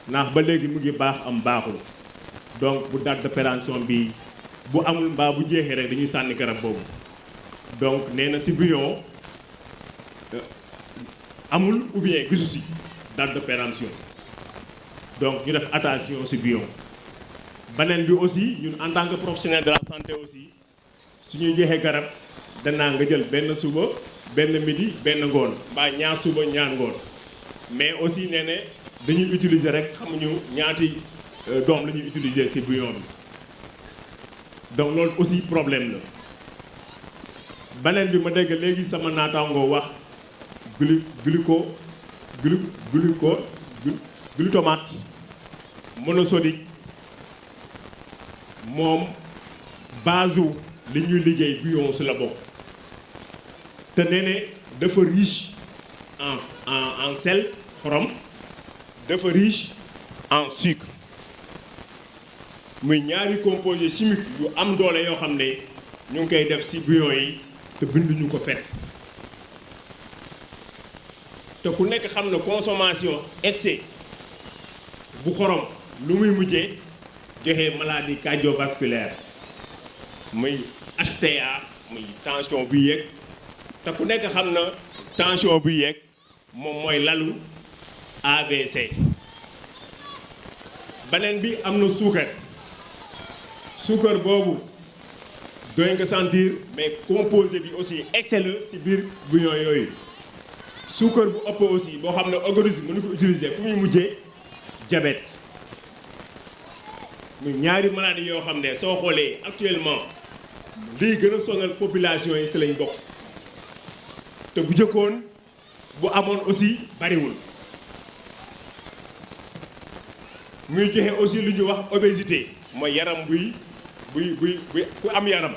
ndax ba léegi mu ngi baax am baaxul donc bu date de péremption bi bu amul mbaa bu jeexee rek dañuy sànni garab boobu donc nee na ci Guyon amul ou bien gisu ci date de péremption donc ñu def attention ci Guyon beneen bi aussi ñun en tant que professionnel de la santé aussi suñuy joxee garab danaa nga jël benn suba benn midi benn ngoon mbaa ñaar suba ñaar ngoon mais aussi nee ne dañuy utiliser rek xamuñu ñaati doom la ñuy utiliser ci Guyon bi donc loolu aussi problème la beneen bi ma dégg léegi sama naataangoo wax glutamate monosodique moom base li ñuy liggéey Guyon ci la bokk te nee ne dafa riche en sel xorom dafa riche en sucre muy ñaari composé chimique yu am doole yoo xam ne ñu ngi koy def ci Guyon yi te binduñu ko fet te ku nekk xam na consommation excès bu xorom lu muy mujjee joxe maladie cardiovasculaire muy HTA muy tension bu yéeg te ku nekk xam na tension bu yéeg moom mooy lalu AVC beneen bi am na suukar boobu doy nga sentir mais composé bi aussi excès la ci biir Guyon yooyu suukar bu ëpp aussi boo xam ne organisme mënu ko utiliser fu muy mujjee diabète muy ñaari maladie yoo xam ne soo xoolee actuellement lii gën a sonal population yi ci lañ bokk te bu jëkkoon bu amoon aussi bariwul muy joxe aussi lu ñuy wax obésité mooy yaram buy ku am yaram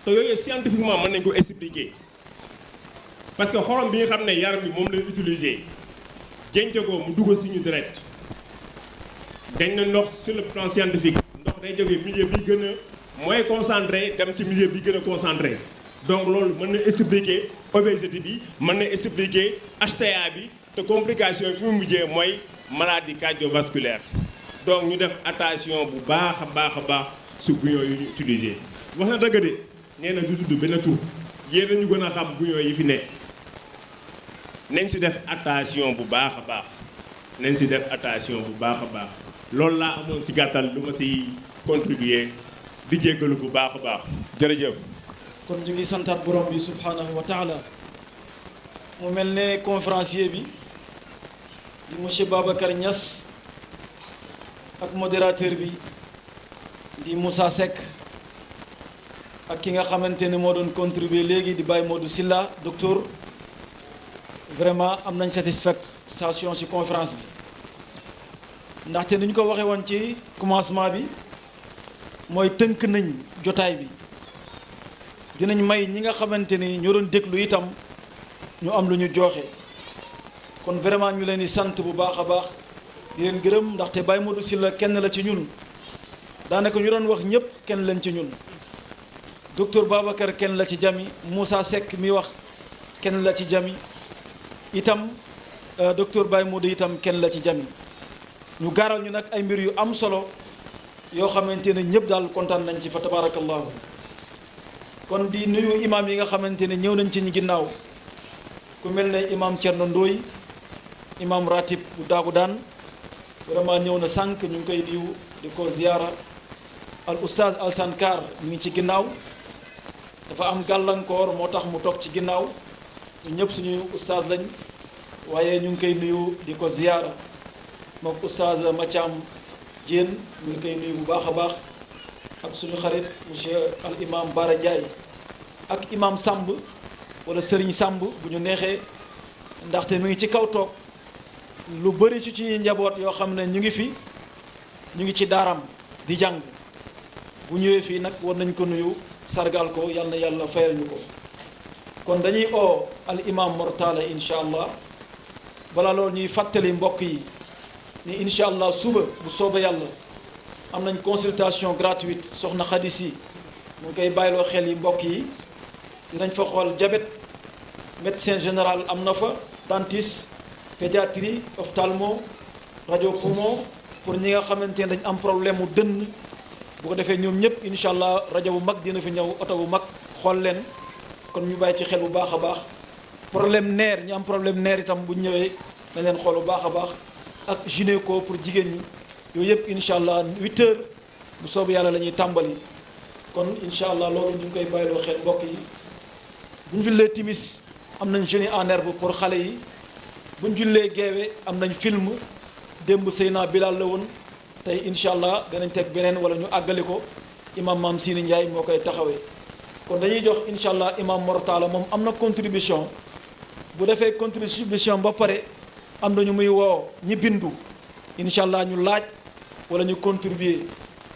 te yooyu scientifiquement mën nañ ko expliquer parce que xorom bi nga xam ne yaram bi moom lay utiliser jënte ko mu dugg suñu deret dañ na ndox sur le plan scientifique ndox day jógee milieu bi gën a moins concentré dem ci milieu bi gën a concentré donc loolu mën na expliquer obésité bi mën na expliquer HTA bi te complication yi fi mu mujjee mooy maladie cardiovasculaire donc ñu def attention bu baax a baax su Guyon yu ñu utiliser wax na dëgg de nee na du tudd benn tur yéen ñu gën a xam Guyon yi fi ne nañ ci def attention bu baax a baax loolu laa amoon ci gàttal lu ma ci contribuer di jéggalu bu baax a baax jërëjëf. kon ñu ngi santaat borom bi subhanahu wa taala mu mel ne conférencier bi di monsieur Babacar Niass ak modérateur bi di Moussa Seck ak ki nga xamante ne moo doon contribuer léegi di Baye Modou Sylla docteur vraiment am nañ satisfaction ci conférence bi ndaxte ni ñu ko waxee woon ci commencement bi mooy tënk nañ jotaay bi dinañ may ñi nga xamante ni ñoo doon déglu itam ñu am lu ñu joxe kon vraiment ñu leen di sant bu baax a baax di leen gërëm ndaxte Baye Modou Sylla kenn la ci ñun daanaka ñu doon wax ñëpp kenn lañ ci ñun docteur Babacar kenn la ci jami Moussa Seck mi wax kenn la ci jami itam docteur Baye Modou itam kenn la ci jami ñu gaaral ñu nag ay mbir yu am solo yoo xamante ne ñëpp daal kontaan nañ ci fa tabarakallahu kon di nuyu imam yi nga xamante ne ñëw nañ ci ñi ginnaaw ku mel ne imam Thierno Ndoye imam ratib bu daagu daan vraiment ñëw na sànq ñu ngi koy diw di ko ziyaara al oustaz Alsan Kar ñu ngi ci ginnaaw dafa am gàllankoor moo tax mu toog ci ginnaaw ñu ñëpp suñu oustaz lañ waaye ñu ngi koy nuyu di ko ziyaara mook oustaz Mathiam Diène ñu ngi koy nuyu bu baax a baax ak suñu xarit monsieur al imam Bara Ndiaye ak imam Samb wala Serigne Samb bu ñu neexee ndaxte mi ngi ci kaw toog lu bëri ci njaboot yoo xam ne ñu ngi fi ñu ngi ci daaram di jàng bu ñëwee fii nag war nañ ko nuyu sargal ko yal na yàlla fayal ñu ko kon dañuy oo al imam Mortala incha allah balaa loolu ñuy fàttali mbokk yi ni incha allah suba bu soobee yàlla am nañ consultation gratuite soxna xadis yi mu ngi koy bàyyiloo xel yi mbokk yi dinañ fa xool diabète médecin général am na fa dentiste pédiatrie ophtalmo rajo poumon pour ñi nga xamante ne dañ am problème mu dënn bu ko defee ñoom ñëpp incha allah rajo bu mag dina fi ñëw oto bu mag xool leen kon ñu bàyyi ci xel bu baax a baax problème nerf ñi am problème nerf itam bu ñëwee nañ leen xool bu baax a baax ak gynéco pour jigéen ñi yooyu yëpp incha allah 8 heures bu soobee yàlla la ñuy tàmbali kon incha allah loolu ñu ngi koy bàyyiloo xel mbokk yi bu ñu jullee timis am nañ jeûne en herbe pour xale yi bu ñu jullee geewe am nañ film démb Seyna Bilal la woon tey incha allah danañ teg beneen wala ñu àggali ko imam Maam Sini Ndiaye moo koy taxawee kon dañuy jox incha allah imam Mortala moom am na contribution bu defee contribution ba pare am na ñu muy woo ñi bindu incha allah ñu laaj wala ñu contribuer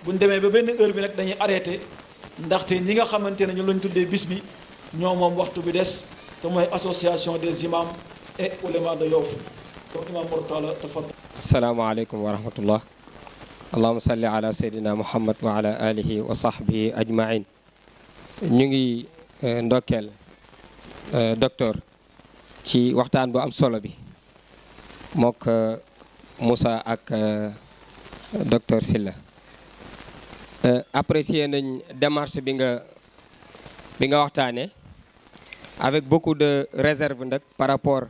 bu ñu demee ba benn heure bi nag dañuy arrêté ndaxte ñi nga xamante ne ñu lañ tuddee bis bi ñoo moom waxtu bi des te mooy association des imams et oulémas de Yoff comme imam Mortala tafaddal. asalaamaaleykum wa rahmatullah allahuma salli ala seydina muhammad wa ala alihi wa sahbihi ajmain ñu ngi ndokkeel docteur ci waxtaan bu am solo bi mook Moussa ak docteur Sylla apprécier nañ démarche bi nga waxtaane avec beaucoup de réserve nag par rapport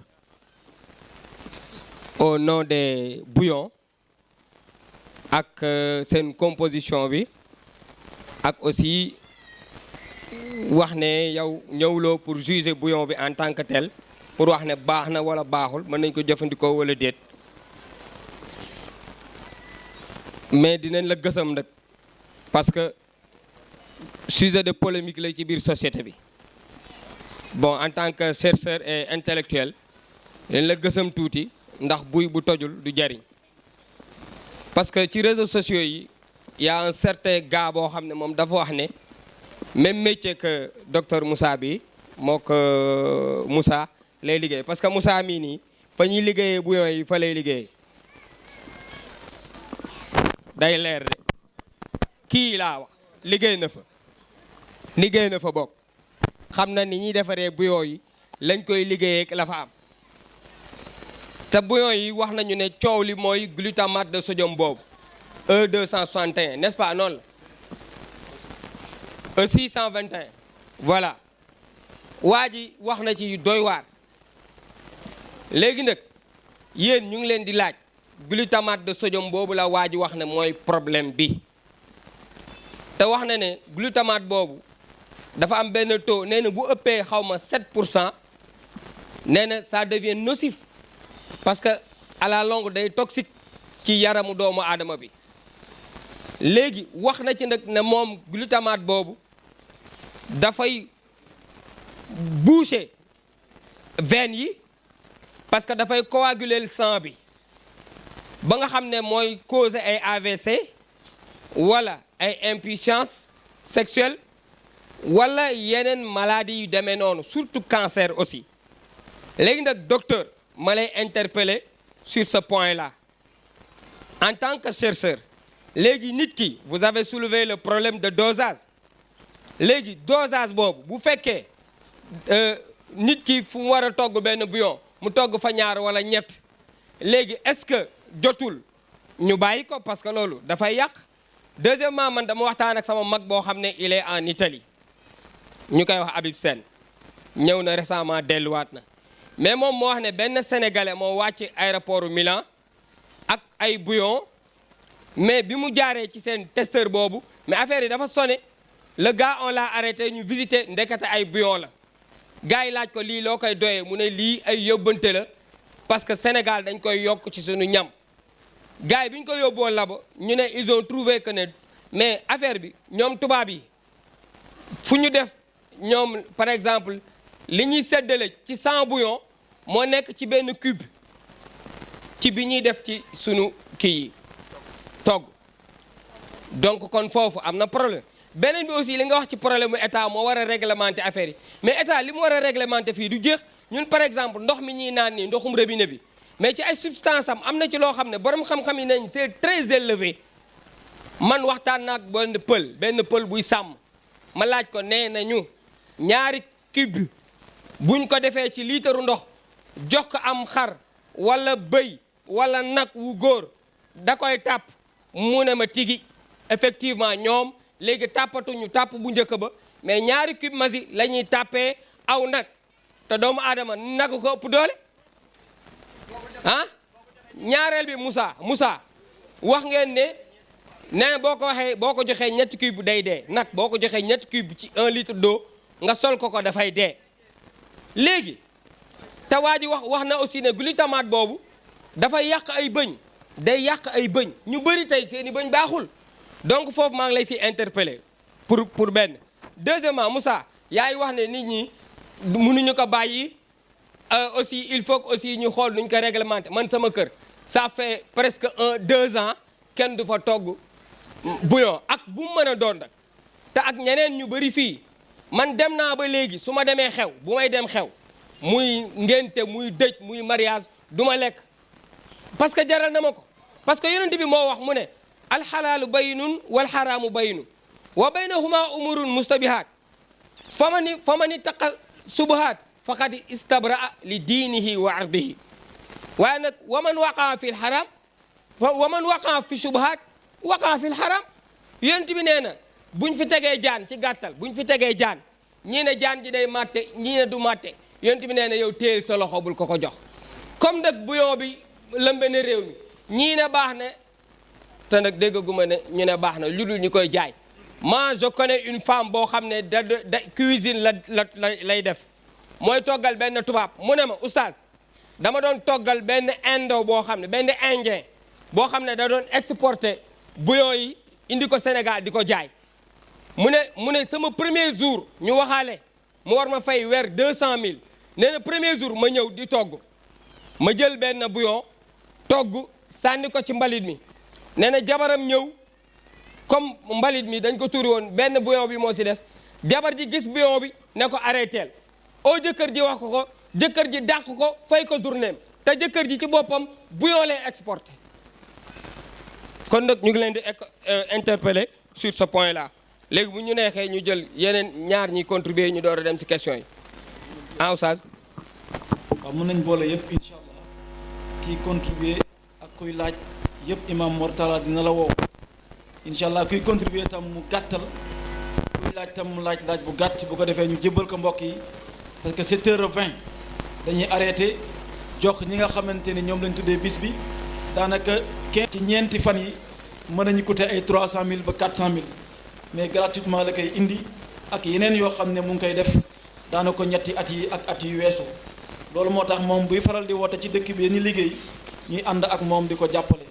au nom des bouillons ak seen composition bi ak aussi wax ne yow ñëwloo pour juger bouillon bi en tant que tel pour wax ne baax na wala baaxul mën nañ ko jëfandikoo wala déet mais dinañ la gësam nag parce que sujet de polémique la ci biir société bi bon en tant que chercheur et intellectuel dinañ la gësam tuuti ndax buy bu tojul du jariñ parce que ci réseaux sociaux yi y a un certain gars boo xam ne moom dafa wax ne même métier que docteur Moussa bi moo ko Moussa lay liggéey parce que Moussa mii nii fa ñuy liggéeyee bouillon yi fa lay liggéey day leer de kii laa wax liggéey na fa bokk xam na ni ñuy defaree bouillon yi lañ koy liggéeyee la fa am te bouillon yi wax nañu ne coow li mooy glutamate de sodium boobu E261 n'est-ce pas noonu la E621 voilà waa ji wax na ci doy waar léegi nag yéen ñu ngi leen di laaj glutamate de sodium boobu la waa ji wax ne mooy problème bi te wax na ne glutamate boobu dafa am benn taux nee na bu ëppee xaw ma 7% nee na ça devient nocif parce que à la longue day toxique ci yaramu doomu aadama bi léegi wax na ci nag ne moom glutamate boobu dafay boucher veine yi parce que dafay coaguler le sang bi ba nga xam ne mooy causer ay AVC wala ay impuissance sexuelle wala yeneen maladie yu demee noonu surtout cancer aussi léegi nag docteur ma lay interpeller sur ce point là en tant que chercheur léegi nit ki vous avez soulevé le problème de dosage léegi dosage boobu bu fekkee nit ki fu mu war a togg benn bouillon mu togg fa ñaar wala ñett léegi est-ce que jotul ñu bàyyi ko parce que loolu dafay yàq. Deuxièmement man dama waxtaan ak sama mag boo xam ne il est en Italie ñu koy wax Habib Sène ñëw na récemment delluwaat na mais moom moo wax ne benn sénégalais moo wàcc aéroport Milan ak ay bouillon mais bi mu jaaree ci seen testeur boobu mais affaire yi dafa sonné le gars on l'a arrêté ñu visité ndekete ay bouillon la gars yi laaj ko lii loo koy doyee mu ne lii ay yóbbante la parce que Sénégal dañ koy yokk ci suñu ñam gars yi bi ñu ko yóbboo labo ñu ne ils ont trouvé que ne mais affaire bi ñoom tubaab yi fu ñu def ñoom par exemple li ñuy séddale ci 100 bouillon moo nekk ci benn cube ci bi ñuy def ci sunu kii yi togg donc kon foofu am na problème beneen bi aussi li nga wax ci problème mu état moo war a réglementer affaire yi mais état li mu war a réglementer fii du jeex ñun par exemple ndox mi ñuy naan nii ndoxum robinet bi mais ci ay substance am na ci loo xam ne borom xam-xam yi nañ c'est très élevé man waxtaan naag benn pël buy sàmm ma laaj ko nee nañu ñaari cube buñ ko defee ci liitaru ndox jox ko am xar wala bëy wala nag wu góor da koy tàpp mu ne ma tigi effectivement ñoom léegi tàppatuñu tàpp bu njëkk ba mais ñaari cube masi la ñuy tàppee aw nag te doomu aadama nag ko ëpp doole ah ñaareel bi Moussa wax ngeen ne nee boo ko joxee ñetti cube day dee nag boo ko joxee ñetti cube ci 1 litre d'eau nga sol ko dafay dee léegi te waa ji wax na aussi ne glutamate boobu dafay yàq ay bëñ day yàq ay bëñ ñu bëri tey seeni bëñ baaxul donc foofu maa ngi lay si interpeller pour benn deuxièmement Moussa yaay wax ne nit ñi mënuñu ko bàyyi aussi il faut que aussi ñu xool nuñ ko réglementer man sama kër ça fait presque 2 ans kenn du fa togg bouillon ak bu mu mën a doon nag te ak ñeneen ñu bëri fii man dem naa ba léegi su ma demee xew bu may dem xew muy ngénte muy dëj muy mariage du ma lekk parce que jaral na ma ko parce que yonent bi moo wax mu ne alxalaalu bayyinun wal xaraamu bayyinun wa baynahuma umurun mustabihaat faman ittaqa subuhaat faqad istabraa li diinihi wa ardihi waaye nag waman waqaa fi lxaram waman waqaa fi subuhaat waqaa fi lxaram yonent bi nee na buñ fi tegee jaan ci gàttal buñ fi tegee jaan ñii ne jaan ji day màtte ñii ne du màtte yonent bi nee na yow téyel sa loxo bul ko jox comme nag bouillon bi lëmbe na réew mi ñii ne baax na te nag déggaguma ne ñu ne baax na lu dul ñu koy jaay moi je connais une femme boo xam ne da cuisine lay def mooy toggal benn tubaab mu ne ma oustaz dama doon toggal benn indo boo xam ne benn indien boo xam ne da doon exporter bouillon yi indi ko Sénégal di ko jaay mu ne sama premier jour ñu waxaale mu war ma fay weer 200000 nee na premier jour ma ñëw di togg ma jël benn bouillon togg sànni ko ci mbalit mi nee na jabaram ñëw comme mbalit mi dañ ko tuuri woon benn bouillon bi moo si des jabar ji gis bouillon bi ne ko arrêteel oo jëkkër ji wax ko jëkkër ji dàq ko fay ko journéem te jëkkër ji ci boppam bouillon lay exporté kon nag ñu ngi leen di interpeller sur ce point là léegi bu ñu neexee ñu jël yeneen ñaar ñi contribuer ñu door a dem si question yi ah oustaz waaw mën nañ boole yëpp incha allah kii contribuer ak kuy laaj yëpp imam Mortala dina la woo incha allah kuy contribuer tam mu gàttal kuy laaj tam mu laaj bu gàtt bu ko defee ñu jébbal ko mbokk yi parce que 7h20 dañuy arrêté jox ñi nga xamante ni ñoom lañ tuddee bis bi daanaka 15 ci ñeenti fan yi mën nañu coûter ay 300000 ba 400000 mais gratuitement la koy indi ak yeneen yoo xam ne mu ngi koy def daanaka ñetti at yi ak at yu weesu loolu moo tax moom buy faral di woote ci dëkk bi ñu liggéey ñuy ànd ak moom di ko jàppale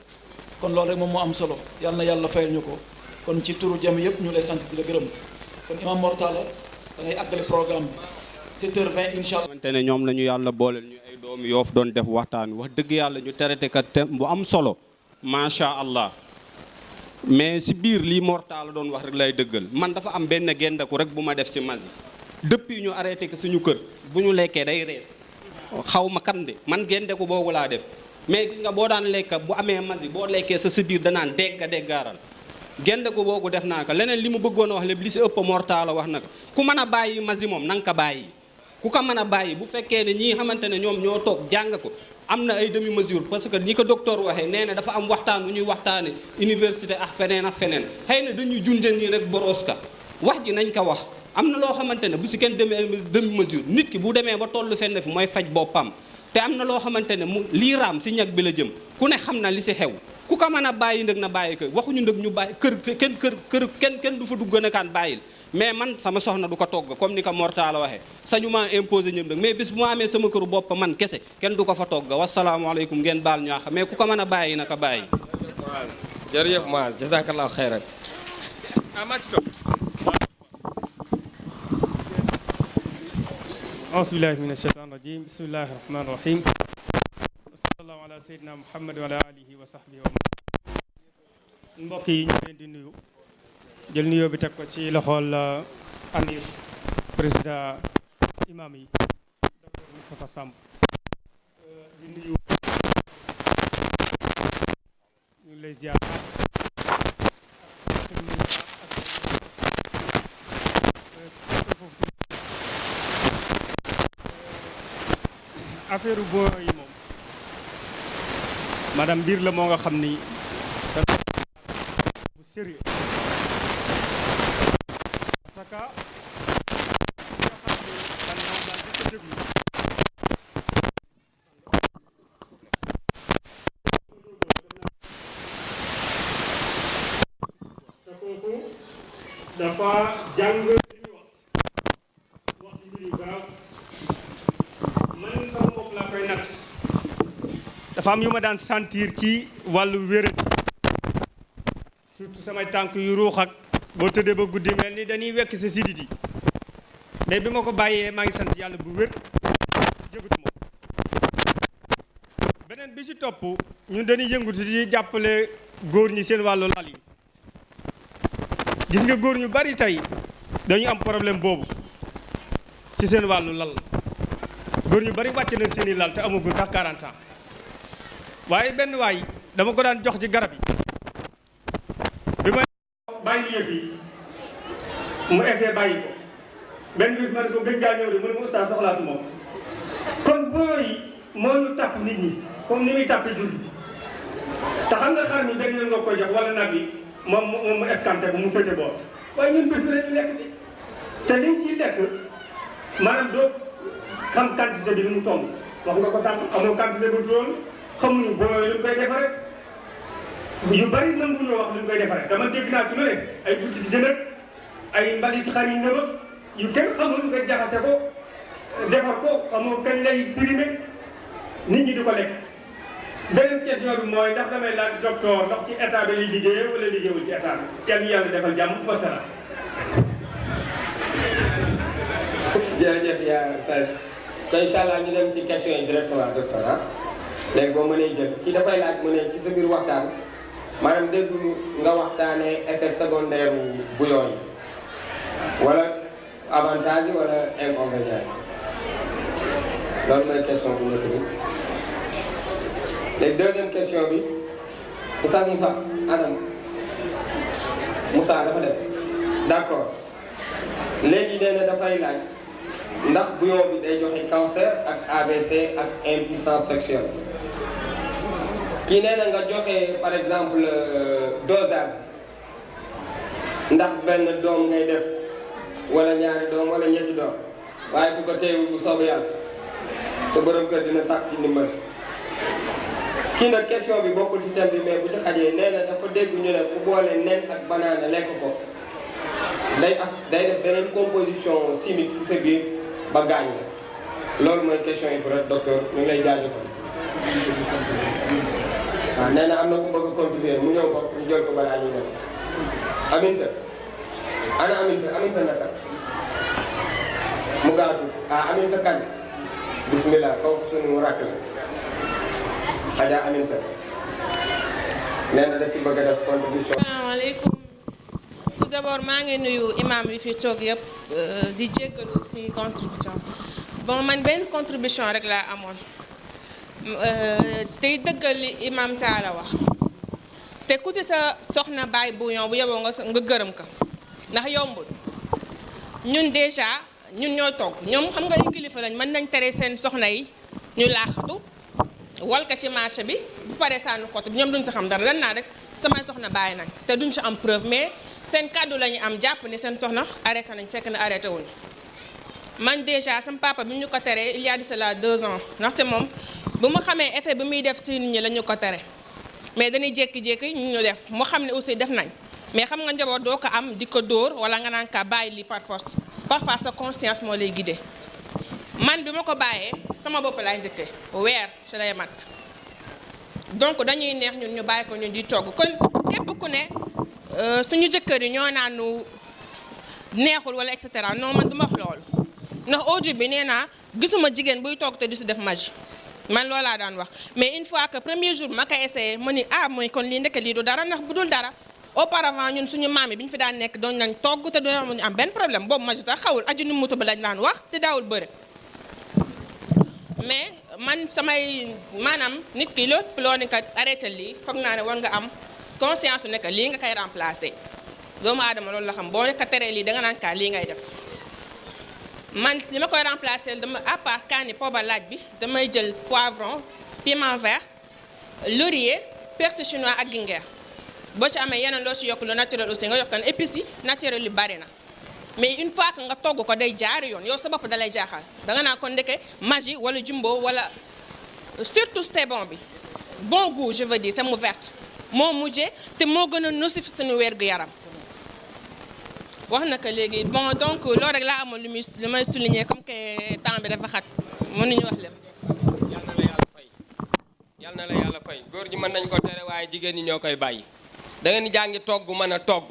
kon loolu rek moom moo am solo yal na yàlla fayal ñu ko kon ci turu jëm yëpp ñu lay sant di la gërëm kon imam Mortala da ngay àggale programme bi 7h20 incha allah. xamante ne ñoom la ñu yàlla booleel ñu ay doomu Yoof doon def waxtaan wax dëgg yàlla ñu traité kat thème bu am solo macha allah mais si biir lii Mortala doon wax rek lay dëggal man dafa am benn gendaku rek bu ma def si masi depuis ñu arrêté que suñu kër bu ñu lekkee day rees xaw ma kan de man gendeku boobu laa def mais gis nga boo daan lekk bu amee masi boo lekkee sa biir danaan déggaaral gende ko boobu def naa ko leneen li mu bëggoon a wax lépp li si ëpp mortala wax na ko ku mën a bàyyi masi moom na nga ko bàyyi ku ko mën a bàyyi bu fekkee ne ñii xamante ne ñoom ñoo toog jàng ko am na ay demi mesure parce que ni ko docteur waxee nee na dafa am waxtaan bu ñuy waxtaane université ak feneen xëy na dañuy junjeen nii rek boros ka wax ji nañ ko wax am na loo xamante ne bu si kenn demee demi mesure nit ki bu demee ba tollu fenn fi mooy faj boppam te am na loo xamante ne mu lii raam si ñag bi la jëm ku ne xam na li si xew ku ko mën a bàyyi ndëg na bàyyi ko waxuñu ndëg ñu bàyyi kenn du fa dugg na kaan bàyyil mais man sama soxna du ko togg comme ni ko Mortala waxee sañu maa imposé ñëm ndëg mais bis bu ma amee sama këru bopp man kese kenn du ko fa togg wasalaamaaleykum ngeen baal ñaax mais ku ko mën a bàyyi na ko bàyyi. jërëjëf Maaz jazakallahu xayran. auzu billahi mina shaytaan rajim bismillahi rahmaani rahim sallallahu ala sayyidina muhammad wa ala alihi wa sahbihi wa mbokk yi ñu leen di nuyu jël nuyoo bi teg ko ci loxool amir président imam yi docteur Moustapha Samb di nuyu ñu lay ziar affaire boo yi moom madame mbir la moo nga xam ni bu sérieux parce que man moom daal di ko déglu te kooku dafa jàng li ñuy wax mbir yu garaaw man sama bopp laa koy natt dafa am yu ma daan sentir ci wàllu wér surtout samay tànk yu ruux ak boo tëddee ba guddi mel ni dañuy wekk sa sidit yi mais bi ma ko bàyyee maa ngi sant yàlla bu wér jëgatu ma beneen bi ci topp ñun dañuy yëngutu di jàppale góor ñi seen wàllu lal yi gis nga góor ñu bari tey dañu am problème boobu ci seen wàllu lal góor ñu bari wàcc nañ seeni lal te amagul sax 40 ans waaye benn waay dama ko daan jox ci garab yi bi ma bàyyi yëf yi mu essayé bàyyi ko benn bis ma ne ko gëj gaa ñëw de mu ne ma oustaz soxlaatu moom kon booy moo ñu tàpp nit ñi comme ni muy tàppee julli te xam nga xar mi benn yoon nga koy jox wala nag bi moom mu escanté bu mu féete boor waaye ñun bés bi lañu lekk ci te liñ ciy lekk maanaam doo xam quantité bi ni mu tomb wax nga ko sànq amoo quantité bu tool xamuñu boo lu ñu koy defaree yu bari nanguñoo wax lu ñu koy defaree te man dégg naa ci lu ne ay butit jën ak ay mbalit xar yi nëb yu kenn xamul nga jaxase ko defar ko xamoo kañ lay périmé nit ñi di ko lekk. beneen question bi mooy ndax damay laaj docteur ndax ci état bi lay liggéeyee wala liggéeyul ci état bi kenn yàlla defal jàmm ba salaam. jërëjëf yaa Sadio te incha allah ñu dem ci question yi directement docteur ah léegi boo mënee jël ki dafay laaj mu ne ci sa biir waxtaan maanaam dégg nga waxtaanee effet secondaire bouillon yi wala avantage yi wala inconvénient yi loolu mooy question bu njëkk bi. léegi deuxième question bi Oustaz Moussa Adam Moussa dafa def d'accord léegi nee na dafay laaj ndax bouillon bi day joxe cancer ak AVC ak impuissance sexuelle kii nee na nga joxe par exemple dosage ndax benn doom ngay def wala ñaari doom wala ñetti doom waaye ku ko teewul bu soobee yàlla sa borom kër dina sàkk ci ndimbal. kii nag question bi bokkul ci thème bi mais bu ci xajee nee na dafa dégg ñu ne ku boole nen ak banaana lekk ko day def beneen composition chimique ci sa biir ba gaañ la loolu mooy question yi pour docteur ñu ngi lay jaajëfal. waaw nee na am na ku bëgg a contribuer mu ñëw ko ñu jël ko balaa ñuy def Aminta ana Aminta naka mu gaatu Aminta kan bismillah kooku suñu rakk la. Adja Aminta nee na daf ci bëgg a def contribution. asalaamaaleykum tout d'abord maa ngi nuyu imam yi fi toog yëpp di jéggalu si contribution bon man benn contribution rek laa amoon tey dëggal li imam Talla wax te ku ci sa soxna baay bouillon bu yeboo nga gërëm ko ndax yombul ñun déjà ñun ñooy togg ñoom xam nga ay kilifa lañ mën nañ tere seen soxna yi ñu laaxatu wal ko ci marché bi bu paree sànni xott bi ñoom duñ si xam dara dan naa rek samay soxna bàyyi nañ te duñ si am preuve mais seen kàddu la ñu am jàpp ni seen soxna arrêté nañ fekk na arrêté wuñu man déjà sama papa bi ñu ko teree il y a de cela 2 ans ndaxte moom bu ma xamee effet bi muy def si nit ñi la ñu ko tere mais dañuy jékki-jékki ñu def mu xam ne aussi def nañ mais xam nga njaboot doo ko am di ko dóor wala nga naan ka bàyyi li par force parfois sa conscience moo lay guider man bi ma ko bàyyee sama bopp laay njëkkee weer ci lay mat donc dañuy neex ñun ñu bàyyi ko ñun di togg kon képp ku ne suñu jëkkër yi ñoo naanu neexul wala et cetera non man du ma wax loolu ndax audio bi nee naa gisuma jigéen buy togg te du si def magie man loolaa daan wax mais une fois que premier jour ma koy essayé ma ni mooy kon lii ndeke lii du dara ndax bu dul dara auparavant ñun suñu maam yi bi ñu fi daan nekk doon nañ togg te doon am benn problème boobu magie tax xawul aju nu mutu ba lañ daan wax te daawul bëre mais man samay maanaam nit ki lépp loo ni kat arrêté lii foog naa ne war nga am conscience ne que lii nga koy remplacer doomu aadama loolu la xam boo nekk teree lii danga naan kaa lii ngay def man li ma koy remplacer dama à part kaani poobar laaj bi damay jël poivron piment vert laurier persil chinois ak gingembre boo ci amee yeneen loo ci yokk lu naturel aussi nga yokkan épices yi naturel yu bari na mais une fois que nga togg ko day jaar yoon yow sa bopp dalay jaaxal danga naa ko ndeke magie wala jumbo wala surtout c'est bon bi bon goût je veux dire te mu verte moo mujjee te moo gën a nocif suñu wérgu yaram wax na ko léegi bon donc loolu rek laa amoon lu may souligner comme que temps bi dafa xat mënuñu wax lépp. yal na la yàlla fay yal na la yàlla fay góor ñi mën nañ ko tere waaye jigéen ñi ñoo koy bàyyi da ngeen di jàngi togg mën a togg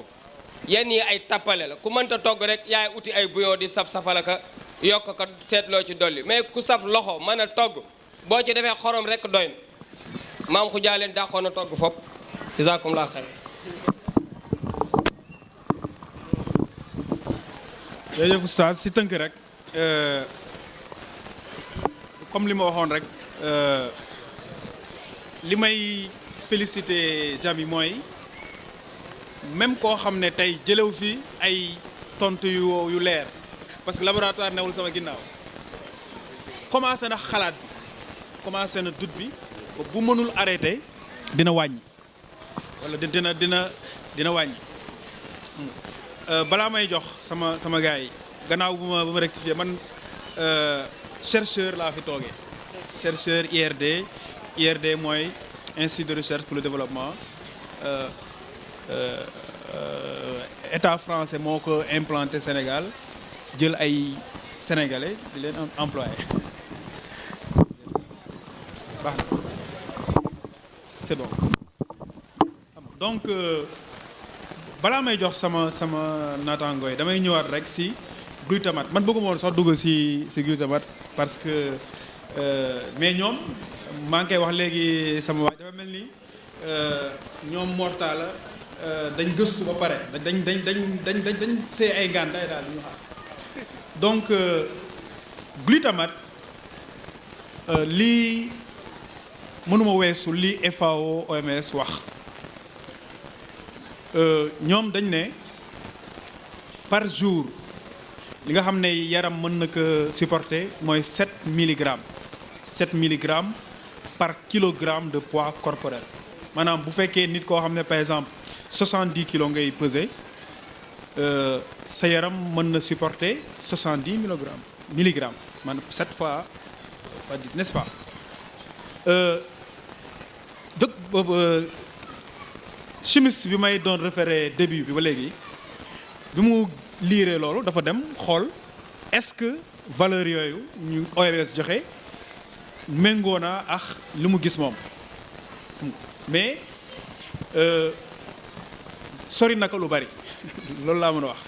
yenn yi ay tappale la ku mënta togg rek yaay uti ay bouillon di saf-safala ka yokk ko seetloo ci dolli mais ku saf loxo mën a togg boo ci defee xorom rek doy na maam ku jaa leen dàqoon a togg fop jazakumullah xayr. jërëjëf oustaz si tënk rek comme li ma waxoon rek li may félicité Jami mooy même koo xam ne tey jëlew fi ay tontu yu leer parce que laboratoire newul sama ginnaaw commencé na xalaat bi commencé na doute bi ba bu mënul arrêté dina wàññi wala dina wàññi. balaa may jox sama gars yi gannaaw bu ma rectifier man chercheur laa fi toogee chercheur IRD mooy Institut de recherche pour le développement état français moo ko implanté Sénégal jël ay sénégalais di leen employé baax na c'est bon donc balaa may jox sama naataango yi damay ñëwaat rek si glutamate man bëgguma woon sax dugg si glutamate parce que mais ñoom maa ngi koy wax léegi sama waay dafa mel ni ñoom Mortala dañ gëstu ba pare dañ see ay ngàndaay daal ñu xaar donc glutamate lii mënuma weesu li FAO OMS wax ñoom dañ ne par jour li nga xam ne yaram mën na ko supporter mooy 7 milligrammes par kilogramme de poids corporel maanaam bu fekkee nit koo xam ne par exemple 70 kilos ngay peser sa yaram mën na supporter 70 milligrammes maanaam 7 fois 10 n'est-ce pas chimiste bi may doon référé début bi ba léegi bi mu liiree loolu dafa dem xool est-ce que valeur yooyu ñu OMS joxe méngoo na ak li mu gis moom mais sori na ko lu bari loolu laa mën a wax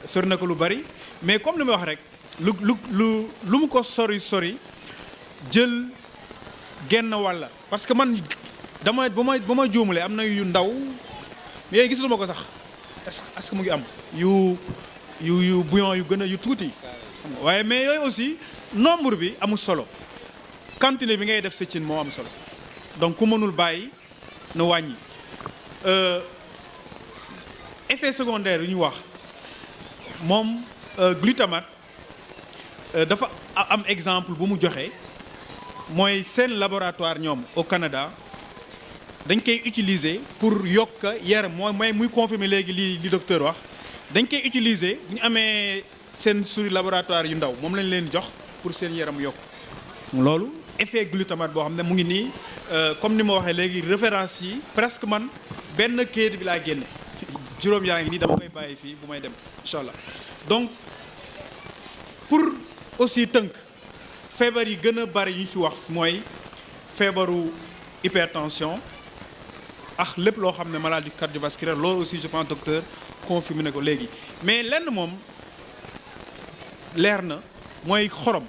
sori na ko lu bari mais comme li ma wax rek lu mu ko sori jël genn wàlla parce que man dama ba ma juumalee am na yu ndaw mais yooyu gisatuma ko sax est-ce que mu ngi am yu bouillon yu gën a yu tuuti waaye mais yooyu aussi nombre bi amul solo quantité bi ngay def sa cin moo am solo donc ku mënul bàyyi na wàññi. Effet secondaire yu ñu wax moom glutamate dafa am exemple bu mu joxe mooy seen laboratoire ñoom au Canada dañ koy utiliser pour yokk yaram mooy muy confirmer léegi li docteur wax dañ koy utiliser bu ñu amee seen souris laboratoire yu ndaw moom lañ leen jox pour seen yaram yokk loolu effet glutamate boo xam ne mu ngi nii comme ni ma waxee léegi référence yi presque man benn kayit bi laa génne juróom yaa ngi nii dama koy bàyyi fii bu may dem incha allah donc pour aussi tënk feebar yi gën a bari yi ñu fi wax mooy feebaru hypertension ak lépp loo xam ne maladie cardiovasculaire loolu aussi je pense docteur confirmé na ko léegi mais lenn moom leer na mooy xorom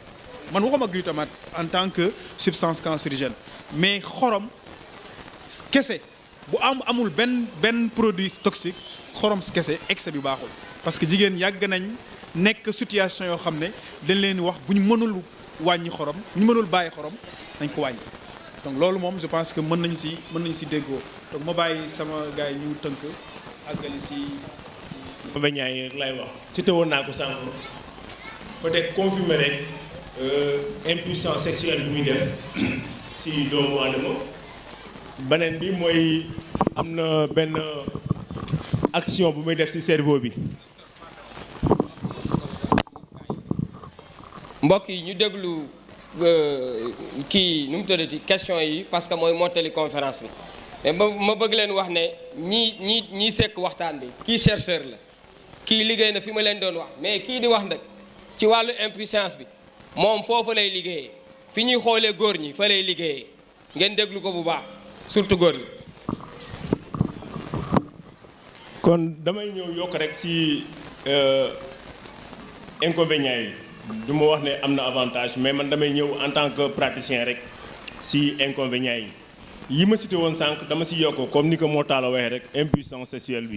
man waxuma glutamate en tant que substance cancérigène mais xorom kese bu amul benn produit toxique xorom kese excès bi baaxul parce que jigéen yàgg nañ nekk situation yoo xam ne dañ leen wax bu ñu mënul wàññi xorom bu ñu mënul bàyyi xorom nañ ko wàññi donc loolu moom je pense que mën nañu si déggoo donc ma bàyyi sama gars yi ñu tënk àggali si. inconvénients yi lay wax cité woon naa ko sànq peut-être confirmer rek impuissance sexuelle bi muy def si doomu aadama beneen bi mooy am na benn action bu muy def ci cerveau bi. mbokk yi ñu déglu kii nu mu tuddati question yi parce que mooy mottali conférence bi mais ma bëgg leen wax ne ñii sekk waxtaan bi kii chercheur la kii liggéey na fi ma leen doon wax mais kii di wax nag ci wàllu impuissance bi moom foofu lay liggéeyee fi ñuy xoolee góor ñi fa lay liggéeyee ngeen déglu ko bu baax surtout góor ñi. kon damay ñëw yokk rek ci inconvénients yi du ma wax ne am na avantage mais man damay ñëw en tant que praticien rek ci inconvénients yi ma cité woon sànq dama ci yokk comme ni ko moo taala waxee rek impuissance sexuelle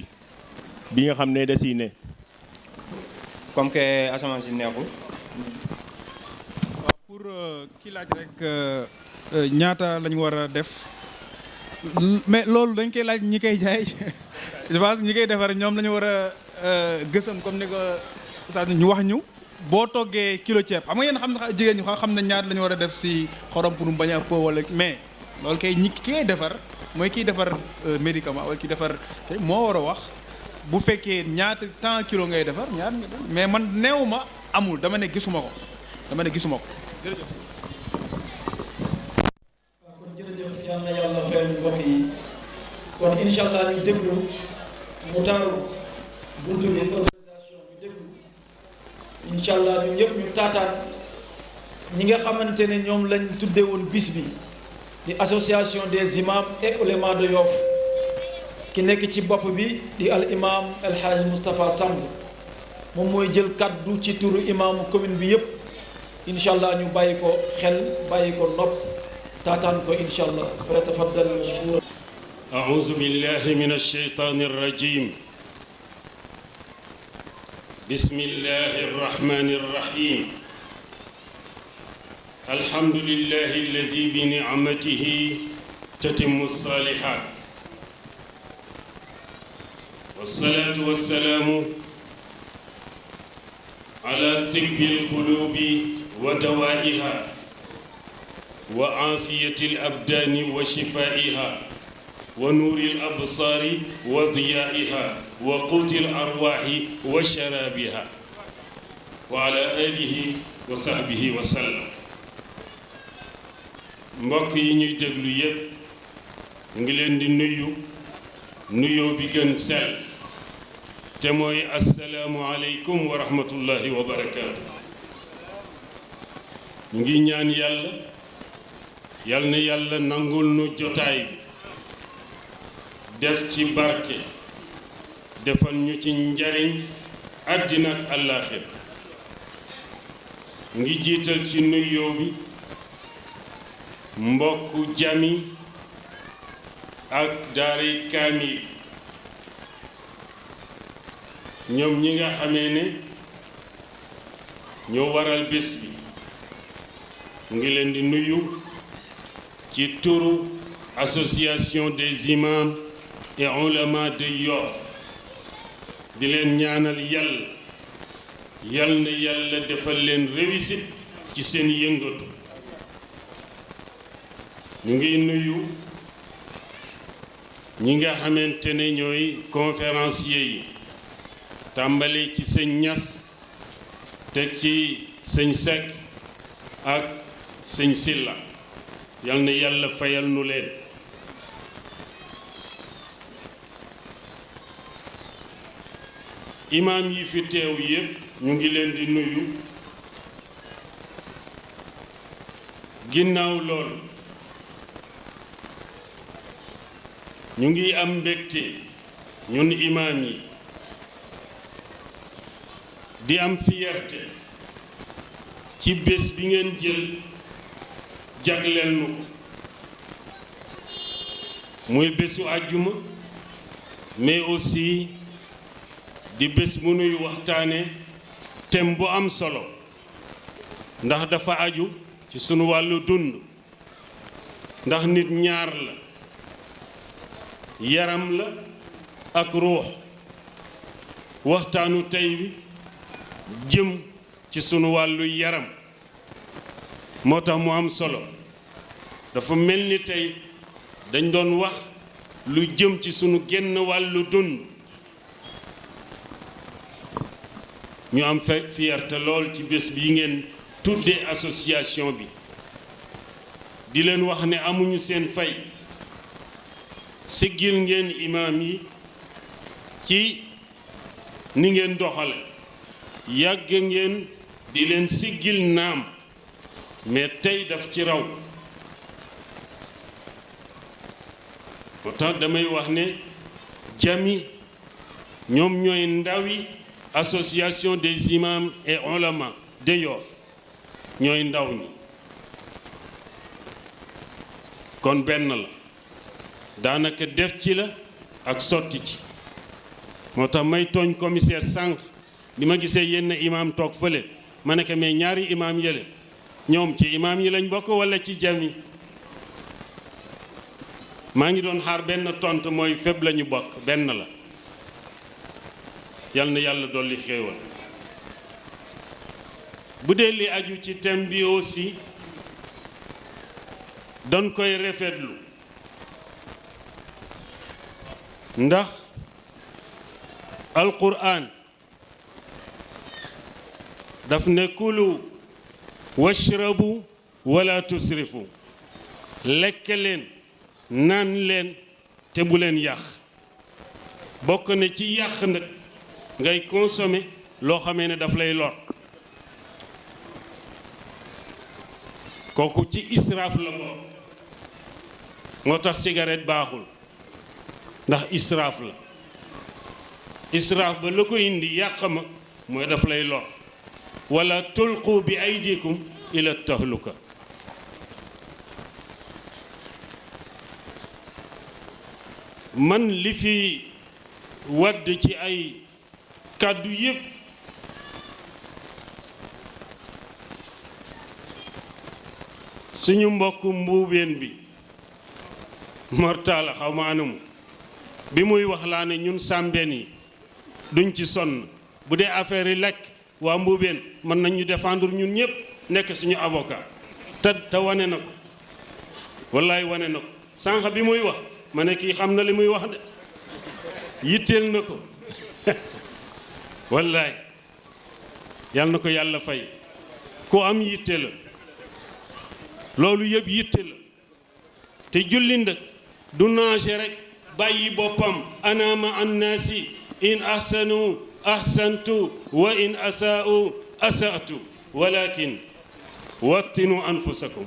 bi nga xam ne da ciy ne. comme que asamaan si neexul. waaw pour kii laaj rek ñaata lañu war a def mais loolu dañ koy laaj ñi koy jaay je pense ñi koy defar ñoom lañu war a gësam comme ni ko saa ñu wax ñu boo toggee kilo ceeb xam nga yéen xam na jigéen ñi xam na ñaata lañu war a def ci xorom pour mu bañ a po wala mais loolu kay ki koy defar mooy kiy defar médicament wala kiy defar moo war a wax bu fekkee ñaata tant kilo ngay defar ñaata mais man neew ma amul dama ne gisuma ko jërëjëf. waaw kon jërëjëf yal na yàlla fayal mbokk yi kon incha allah ñu déglu mu taaru buntu bi organisation ñu déglu incha allah ñu ñëpp ñu taataan ñi nga xamante ne ñoom lañ tuddee woon bis bi di association des imams et oulémas de Yoff ki nekk ci bopp bi di al imam El Hadj Moustapha Samb moom mooy jël kaddu ci turu imaamu commune bi yëpp incha allah ñu bàyyi ko xel bàyyi ko nopp taataan ko incha allah fa tafaddal mashkuur. أعوذ بالله من الشيطان الرجيم بسم الله الرحمن الرحيم الحمد لله الذي بنعمته تتم الصالحات والصلاة والسلام على طب القلوب ودوائها وعافية الأبدان وشفائها ونور الأبصار وضيائها وقوت الأرواح وشرابها وعلى آله وصحبه وسلم mbokk yi ñuy déglu yépp ngi leen di nuyu nuyoo bi gën sell te mooy assalaamu aleykum wa rahmatullahi wa barakaatu ngi ñaan yàlla yal na yàlla nangul nu jotaay bi def ci barke defal ñu ci njariñ àddina ak àllaaxir ngi jiital ci nuyoo bi mbokku jami ak daaray kaamil ñoom ñi nga xamee ne ñoo waral bés bi mu ngi leen di nuyu ci turu association des imams et oulémas de Yoff di leen ñaanal yal na yàlla defal leen réussite ci seen yëngatu. ñu ngi nuyu ñi nga xamante ne ñooy conférencier yi tàmbali ci sëñ Ñas teg ci sëñ Seck ak sëñ Silla yal na yàlla fayal nu leen. imaam yi fi teew yépp ñu ngi leen di nuyu. ginnaaw lool ñu ngi am mbégte ñun imaam yi di am fierté ci bés bi ngeen jël jagleel nu ko muy bésu àjjuma mais aussi di bés bu nuy waxtaane thème bu am solo ndax dafa aju ci sunu wàllu dund ndax nit ñaar la yaram la ak ruux waxtaanu tey bi jëm ci sunu wàllu yaram moo tax mu am solo dafa mel ni tey dañ doon wax lu jëm ci sunu genn wàllu dund ñu am fierté lool ci bés bi ngeen tuddee association bi di leen wax ne amuñu seen fay siggil ngeen imaam yi ci ni ngeen doxale yàgg ngeen di leen siggil naam mais tey daf ci raw moo tax damay wax ne jami ñoom ñooy ndawi association des imams et oulémas de Yoff ñooy ndaw ñi kon benn la daanaka def ci la ak sotti ci moo tax may tooñ commissaire sànq bi ma gisee yenn imam toog fële ma ne ko mais ñaari imam yële ñoom ci imam yi lañ bokk walla ci jami maa ngi doon xaar benn tontu mooy fépp lañu bokk benn la yal na yàlla dolli xéewal bu dee li aju ci thème bi aussi dañ koy rafetlu ndax alquran daf ne kulu washrabu wala tusrifu lekk leen naan leen te bu leen yàq bokk na ci yàq nag ngay consommer loo xamee ne daf lay lor kooku ci israaf la bokk moo tax cigarette baaxul ndax israaf la israaf ba la ko indi yàq ma mooy daf lay lor wala tulqu bi aydikum ila tahluka man li fi wadd ci ay kàddu yépp suñu mbokk mbuubeen bi mortala xaw ma anamu bi muy wax laa ne ñun sàmbeen yi duñ ci sonn bu dee affaire yi lekk waa mbuubeen mën nañu défendre ñun ñëpp nekk suñu avocat te wane na ko wallaay wane na ko sànq bi muy wax ma ne kii xam na li muy wax de yitteel na ko wallaay yal na ko yàlla fay ku am yitte la loolu yëpp yitte la te julli nag du naage rek bàyyi boppam ana ma annaasi in ahsanu ahsantu wa in asaa'u asa'tu walakin wattinu anfusakum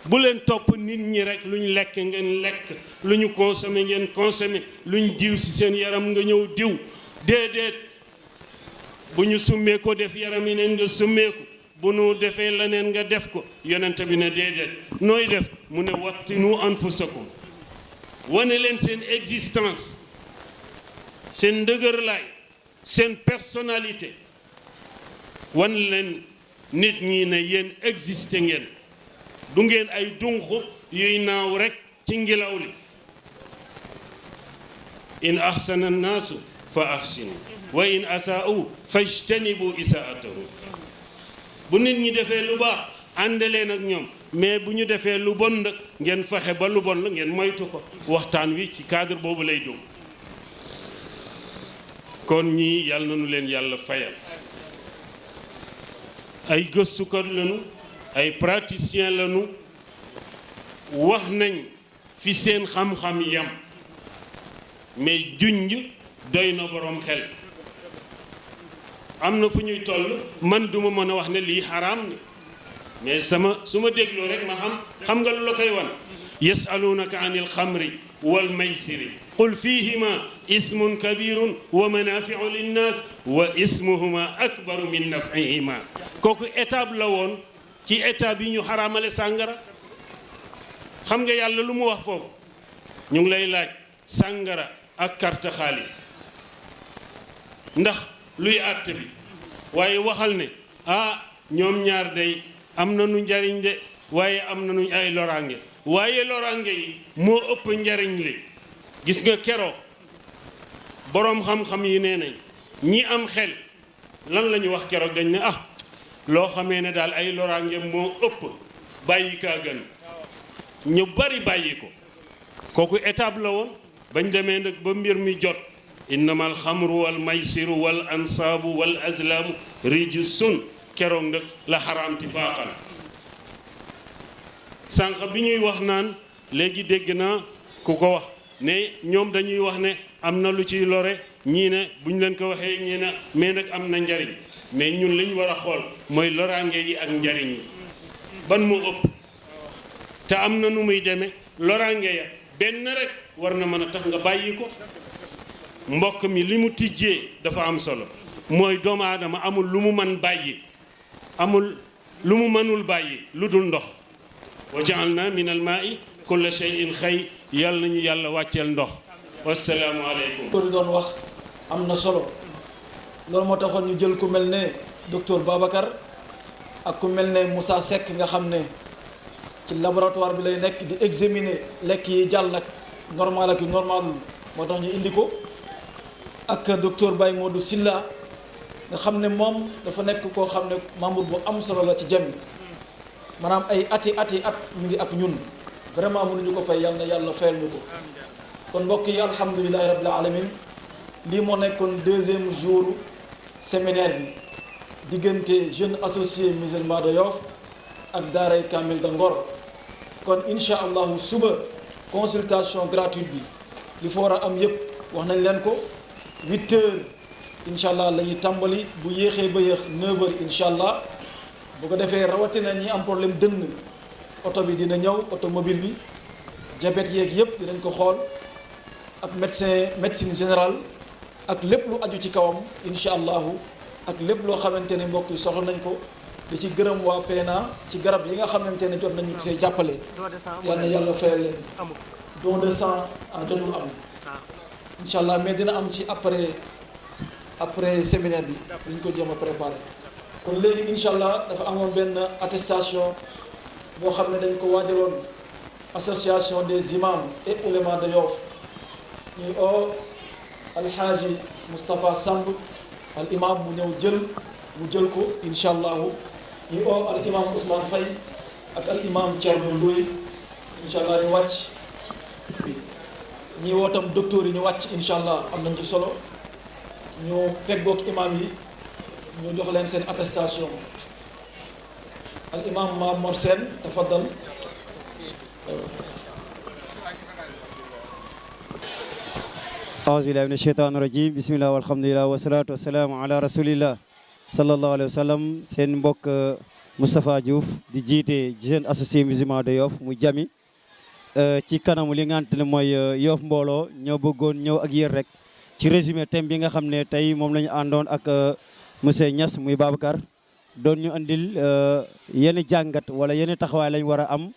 bu leen topp nit ñi rek lu ñu lekk ngeen lekk lu ñu consommé ngeen consommé lu ñu diw ci seen yaram nga ñëw diw déedéet bu ñu summee ko def yaram yi neen nga summeeku bu nu defee leneen nga def ko yonent bi ne déedéet nooy def mu ne wattinu anfusakum wane leen seen existence seen ndëgërlaay seen personnalité wan leen nit ñi ne yéen existé ngeen du ngeen ay dunq yuy naaw rekk ci ngelaw li in ahsana annaasu fa ahsinu wa in asaa'u fajtanibu isaa'atahum bu nit ñi defee lu baax ànd leen ak ñoom mais bu ñu defee lu bon nag ngeen fexe ba lu bon la ngeen moytu ko waxtaan wi ci cadre boobu lay dugg kon ñii yàlla na nu leen yàlla fayal ay gëstukat lañu ay praticiens lañu wax nañ fi seen xam-xam yam mais junj doy na boroom xel am na fu ñuy toll man duma mën a wax ne lii xaraam na mais su ma dégloo rek ma xam nga lu la koy wan yasalunaka an alxamri wal maysiri qul fihima ismun kabirun wa manafiu linnas wa ismuhuma akbaru min nafihima kooku étape la woon ci étape yi ñu xaraamale sàngara xam nga yàlla lu mu wax foofu ñu ngi lay laaj sàngara ak carte xaalis ndax luy àtte bi waaye waxal ne ñoom ñaar day am na nu njariñ de waaye am na nu ay loraange waaye loraange yi moo ëpp njariñ li gis nga keroog boroom xam-xam yi nee nañ ñi am xel lan la ñu wax keroog dañ ne loo xamee ne daal ay loraange moo ëpp bàyyi kaa gën ñu bari bàyyi ko kooku étape la woon bañ demee nag ba mbir mi jot innama alxamru wal maysiru wal ansaabu wal azlaamu rijsun keroog nag la xaraam tifaaqan sànq bi ñuy wax naan léegi dégg naa ku ko wax ne ñoom dañuy wax ne am na lu ciy lore ñii ne bu ñu leen ko waxee ñii ne mais nag am na njariñ mais ñun li ñu war a xool mooy loraange yi ak njariñ yi ban mu ëpp te am na nu muy demee loraange ya benn rek war na mën a tax nga bàyyi ko mbokk mi li mu tijjee dafa am solo mooy doomu aadama amul lu mu mën bàyyi amul lu mu mënul bàyyi lu dul ndox wa ja'alna min al maa'i kulla shay'in xay yàlla nañu yàlla wàcceel ndox wassalaamu aleykum ko doon wax am na solo loolu moo taxoon ñu jël ku mel ne docteur Babacar ak ku mel ne Moussa Seck nga xam ne ci laboratoire bi lay nekk di examiner lekk yi jàll nag normal ak yu normalul moo tax ñu indi ko ak docteur Baye Modou Silla nga xam ne moom dafa nekk koo xam ne membre bu am solo la ci jami maanaam ay at ñu ngi ak ñun vraiment mënuñu ko fay yal na yàlla fayal ñu ko kon mbokk yi alhamdulilahi rabbil alamin lii moo nekkoon deuxième jour séminaire bi diggante jeunes associés musulmans de Yoff ak daaray Kamil de Ngor kon incha allahu suba consultation gratuite bi li fa war a am yëpp wax nañ leen ko 8 heures incha allah la ñuy tàmbali bu yéexee ba yéex 9 heures incha allah bu ko defee rawatina ñi am problème dënn oto bi dina ñëw automobile bi diabète yeeg yëpp dinañ ko xool ak médecine générale ak lépp lu aju ci kawam incha allahu ak lépp loo xamante ne mbokk yi soxla nañ ko di ci gërëm waa PNA ci garab yi nga xamante ne jot nañu see jàppale yal na yàlla fayal leen don de sang jotul am incha allah mais dina am ci après séminaire bi ñu ko jéem a préparé kon léegi incha allah dafa amoon benn attestation boo xam ne dañ ko waajaloon association des imams et oulémas de Yoff ñuy oo alxaaji Moustapha Samb al imam mu ñëw mu jël ko incha allahu ñu oo al imam Ousmane Faye ak al imam Thierno Ndoye incha allah ñu wàcc ñi woo tam docteur yi ñu wàcc incha allah am nañ ci solo ñu peggoog imam yi ñu jox leen seen attestation al imam Mamor Sène tafaddal aouzu billahi mina sheytaani rajim bismillah walhamdulillah wasalatu wasalaamu ala rasulillah sallallahu alayhi wa sallam seen mbokk Moustapha Diouf di jiite jeune associé musulman de Yoff mu jami ci kanamu li nga xamante ne mooy Yoff mbooloo ñoo bëggoon ñëw ak yéen rek ci résumé thème bi nga xam ne tey moom la ñu àndoon ak monsieur Niass muy Babacar doon ñu andil yenn jàngat wala yenn taxawaay lañ war a am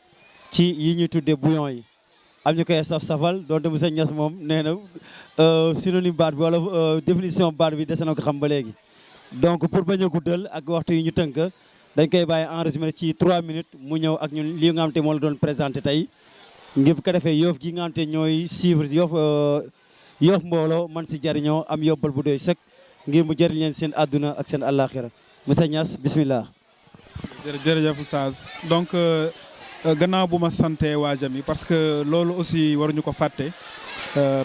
ci yi ñuy tuddee bouillon yi am ñu koy saf-safal doonte monsieur Niass moom nee na synonyme baat bi wala définition baat bi dese na ko xam ba léegi donc pour bañ a guddal ak waxtu yi ñu tënk dañ koy bàyyi en résumé ci 3 minutes mu ñëw ak ñun lii nga xam te moo la doon présenté tey ngir bu ko defee Yoff gi nga xam te ñooy suivre Yoff mbooloo man si jariñoo am yóbbal bu doy sëkk ngir mu jëriñ leen seen àdduna ak seen àllaaxira monsieur Niass bismillah. jërëjëf oustaz donc gannaaw bu ma sante waa Jami parce que loolu aussi waruñu ko fàtte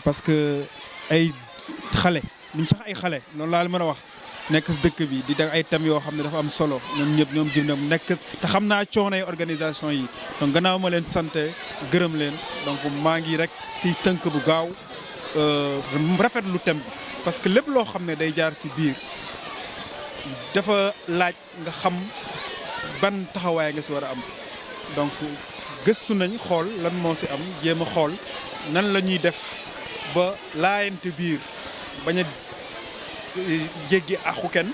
parce que ay xale ñu sax ay xale loolu laa la mën a wax nekk si dëkk bi di def ay thèmes yoo xam ne dafa am solo ñoom ñëpp ñoom jëm na nekk te xam naa coonay organisation yi donc gannaaw ma leen sante gërëm leen donc maa ngi rek si tënk bu gaaw rafetlu thème bi parce que lépp loo xam ne day jaar si biir dafa laaj nga xam ban taxawaay nga si war a am donc gëstu nañ xool lan moo si am jéem a xool nan la ñuy def ba laayante biir bañ a jéggi àqu kenn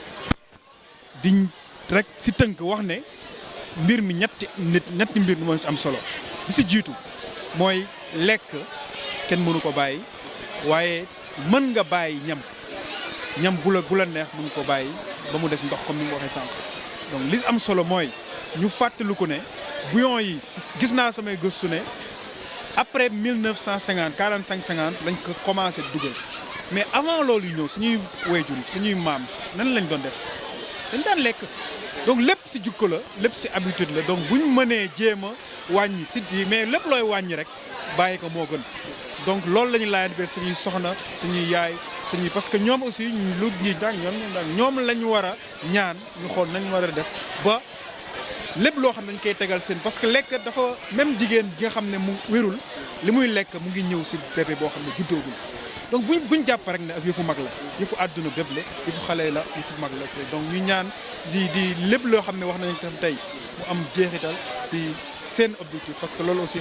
diñ rek si tënk wax ne mbir mi ñetti mbir moo ci am solo bi si jiitu mooy lekk kenn mënu ko bàyyi waaye mën nga bàyyi ñam bu la neex mën ko bàyyi ba mu des ndox comme ni nga waxee sànq donc li am solo mooy ñu fàttaliku ne bouillon yi gis naa samay gëstu ne après 1950 45-50 lañ ko commencé dugal mais avant loolu yu ñëw suñuy wayjur suñuy maam nan lañ doon def dañ daan lekk donc lépp si jukko la lépp si habitude la donc buñ mënee jéem a wàññi si mais lépp looy wàññi rek bàyyi ko moo gën donc loolu la ñu laajal biir suñuy soxna suñuy yaay suñuy parce que ñoom aussi lu ñuy daan ñoom la ñu war a ñaan ñu xool nañ war a def ba lépp loo xam ne dañ koy tegal seen parce que lekk dafa même jigéen gi nga xam ne mu wérul li muy lekk mu ngi ñëw si bébé boo xam ne juddoogul donc buñ jàpp rek ne ak yëfu mag la yëfu àdduna bépp la yëfu xale la yëfu mag la donc ñu ñaan di lépp loo xam ne wax nañ tam tey mu am jeexital si seen objectif parce que loolu aussi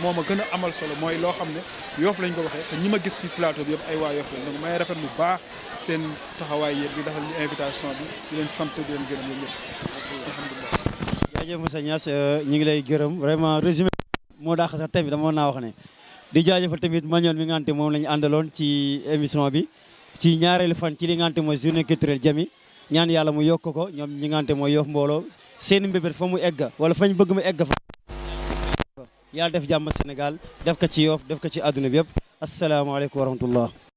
moo ma gën a amal solo mooy loo xam ne Yoff lañ ko waxee te ñi ma gis ci plateau bi yëpp ay waa Yoff lañ donc may rafet lu baax seen taxawaay yëpp di defal ñu invitation bi di leen sant di leen gërëm yéen ñëpp alhamdulilah. jaajëf monsieur Niass ñu ngi lay gërëm vraiment résumé moo daax sax tamit dama naa wax ne di jaajëfal tamit Mañoon mi nga xamante moom la ñu àndaloon ci émission bi ci ñaareelu fan ci li nga xamante mooy journée culturelle Jami ñaan yàlla mu yokk ko ñoom ñi nga xamante mooy Yoff mbooloo seen mbébét fa mu egg wala fañ bëgg mu egg fa yàlla def jàmm Sénégal def ko ci Yoff def ko ci àdduna bi yëpp asalaamaaleykum wa rahmatullah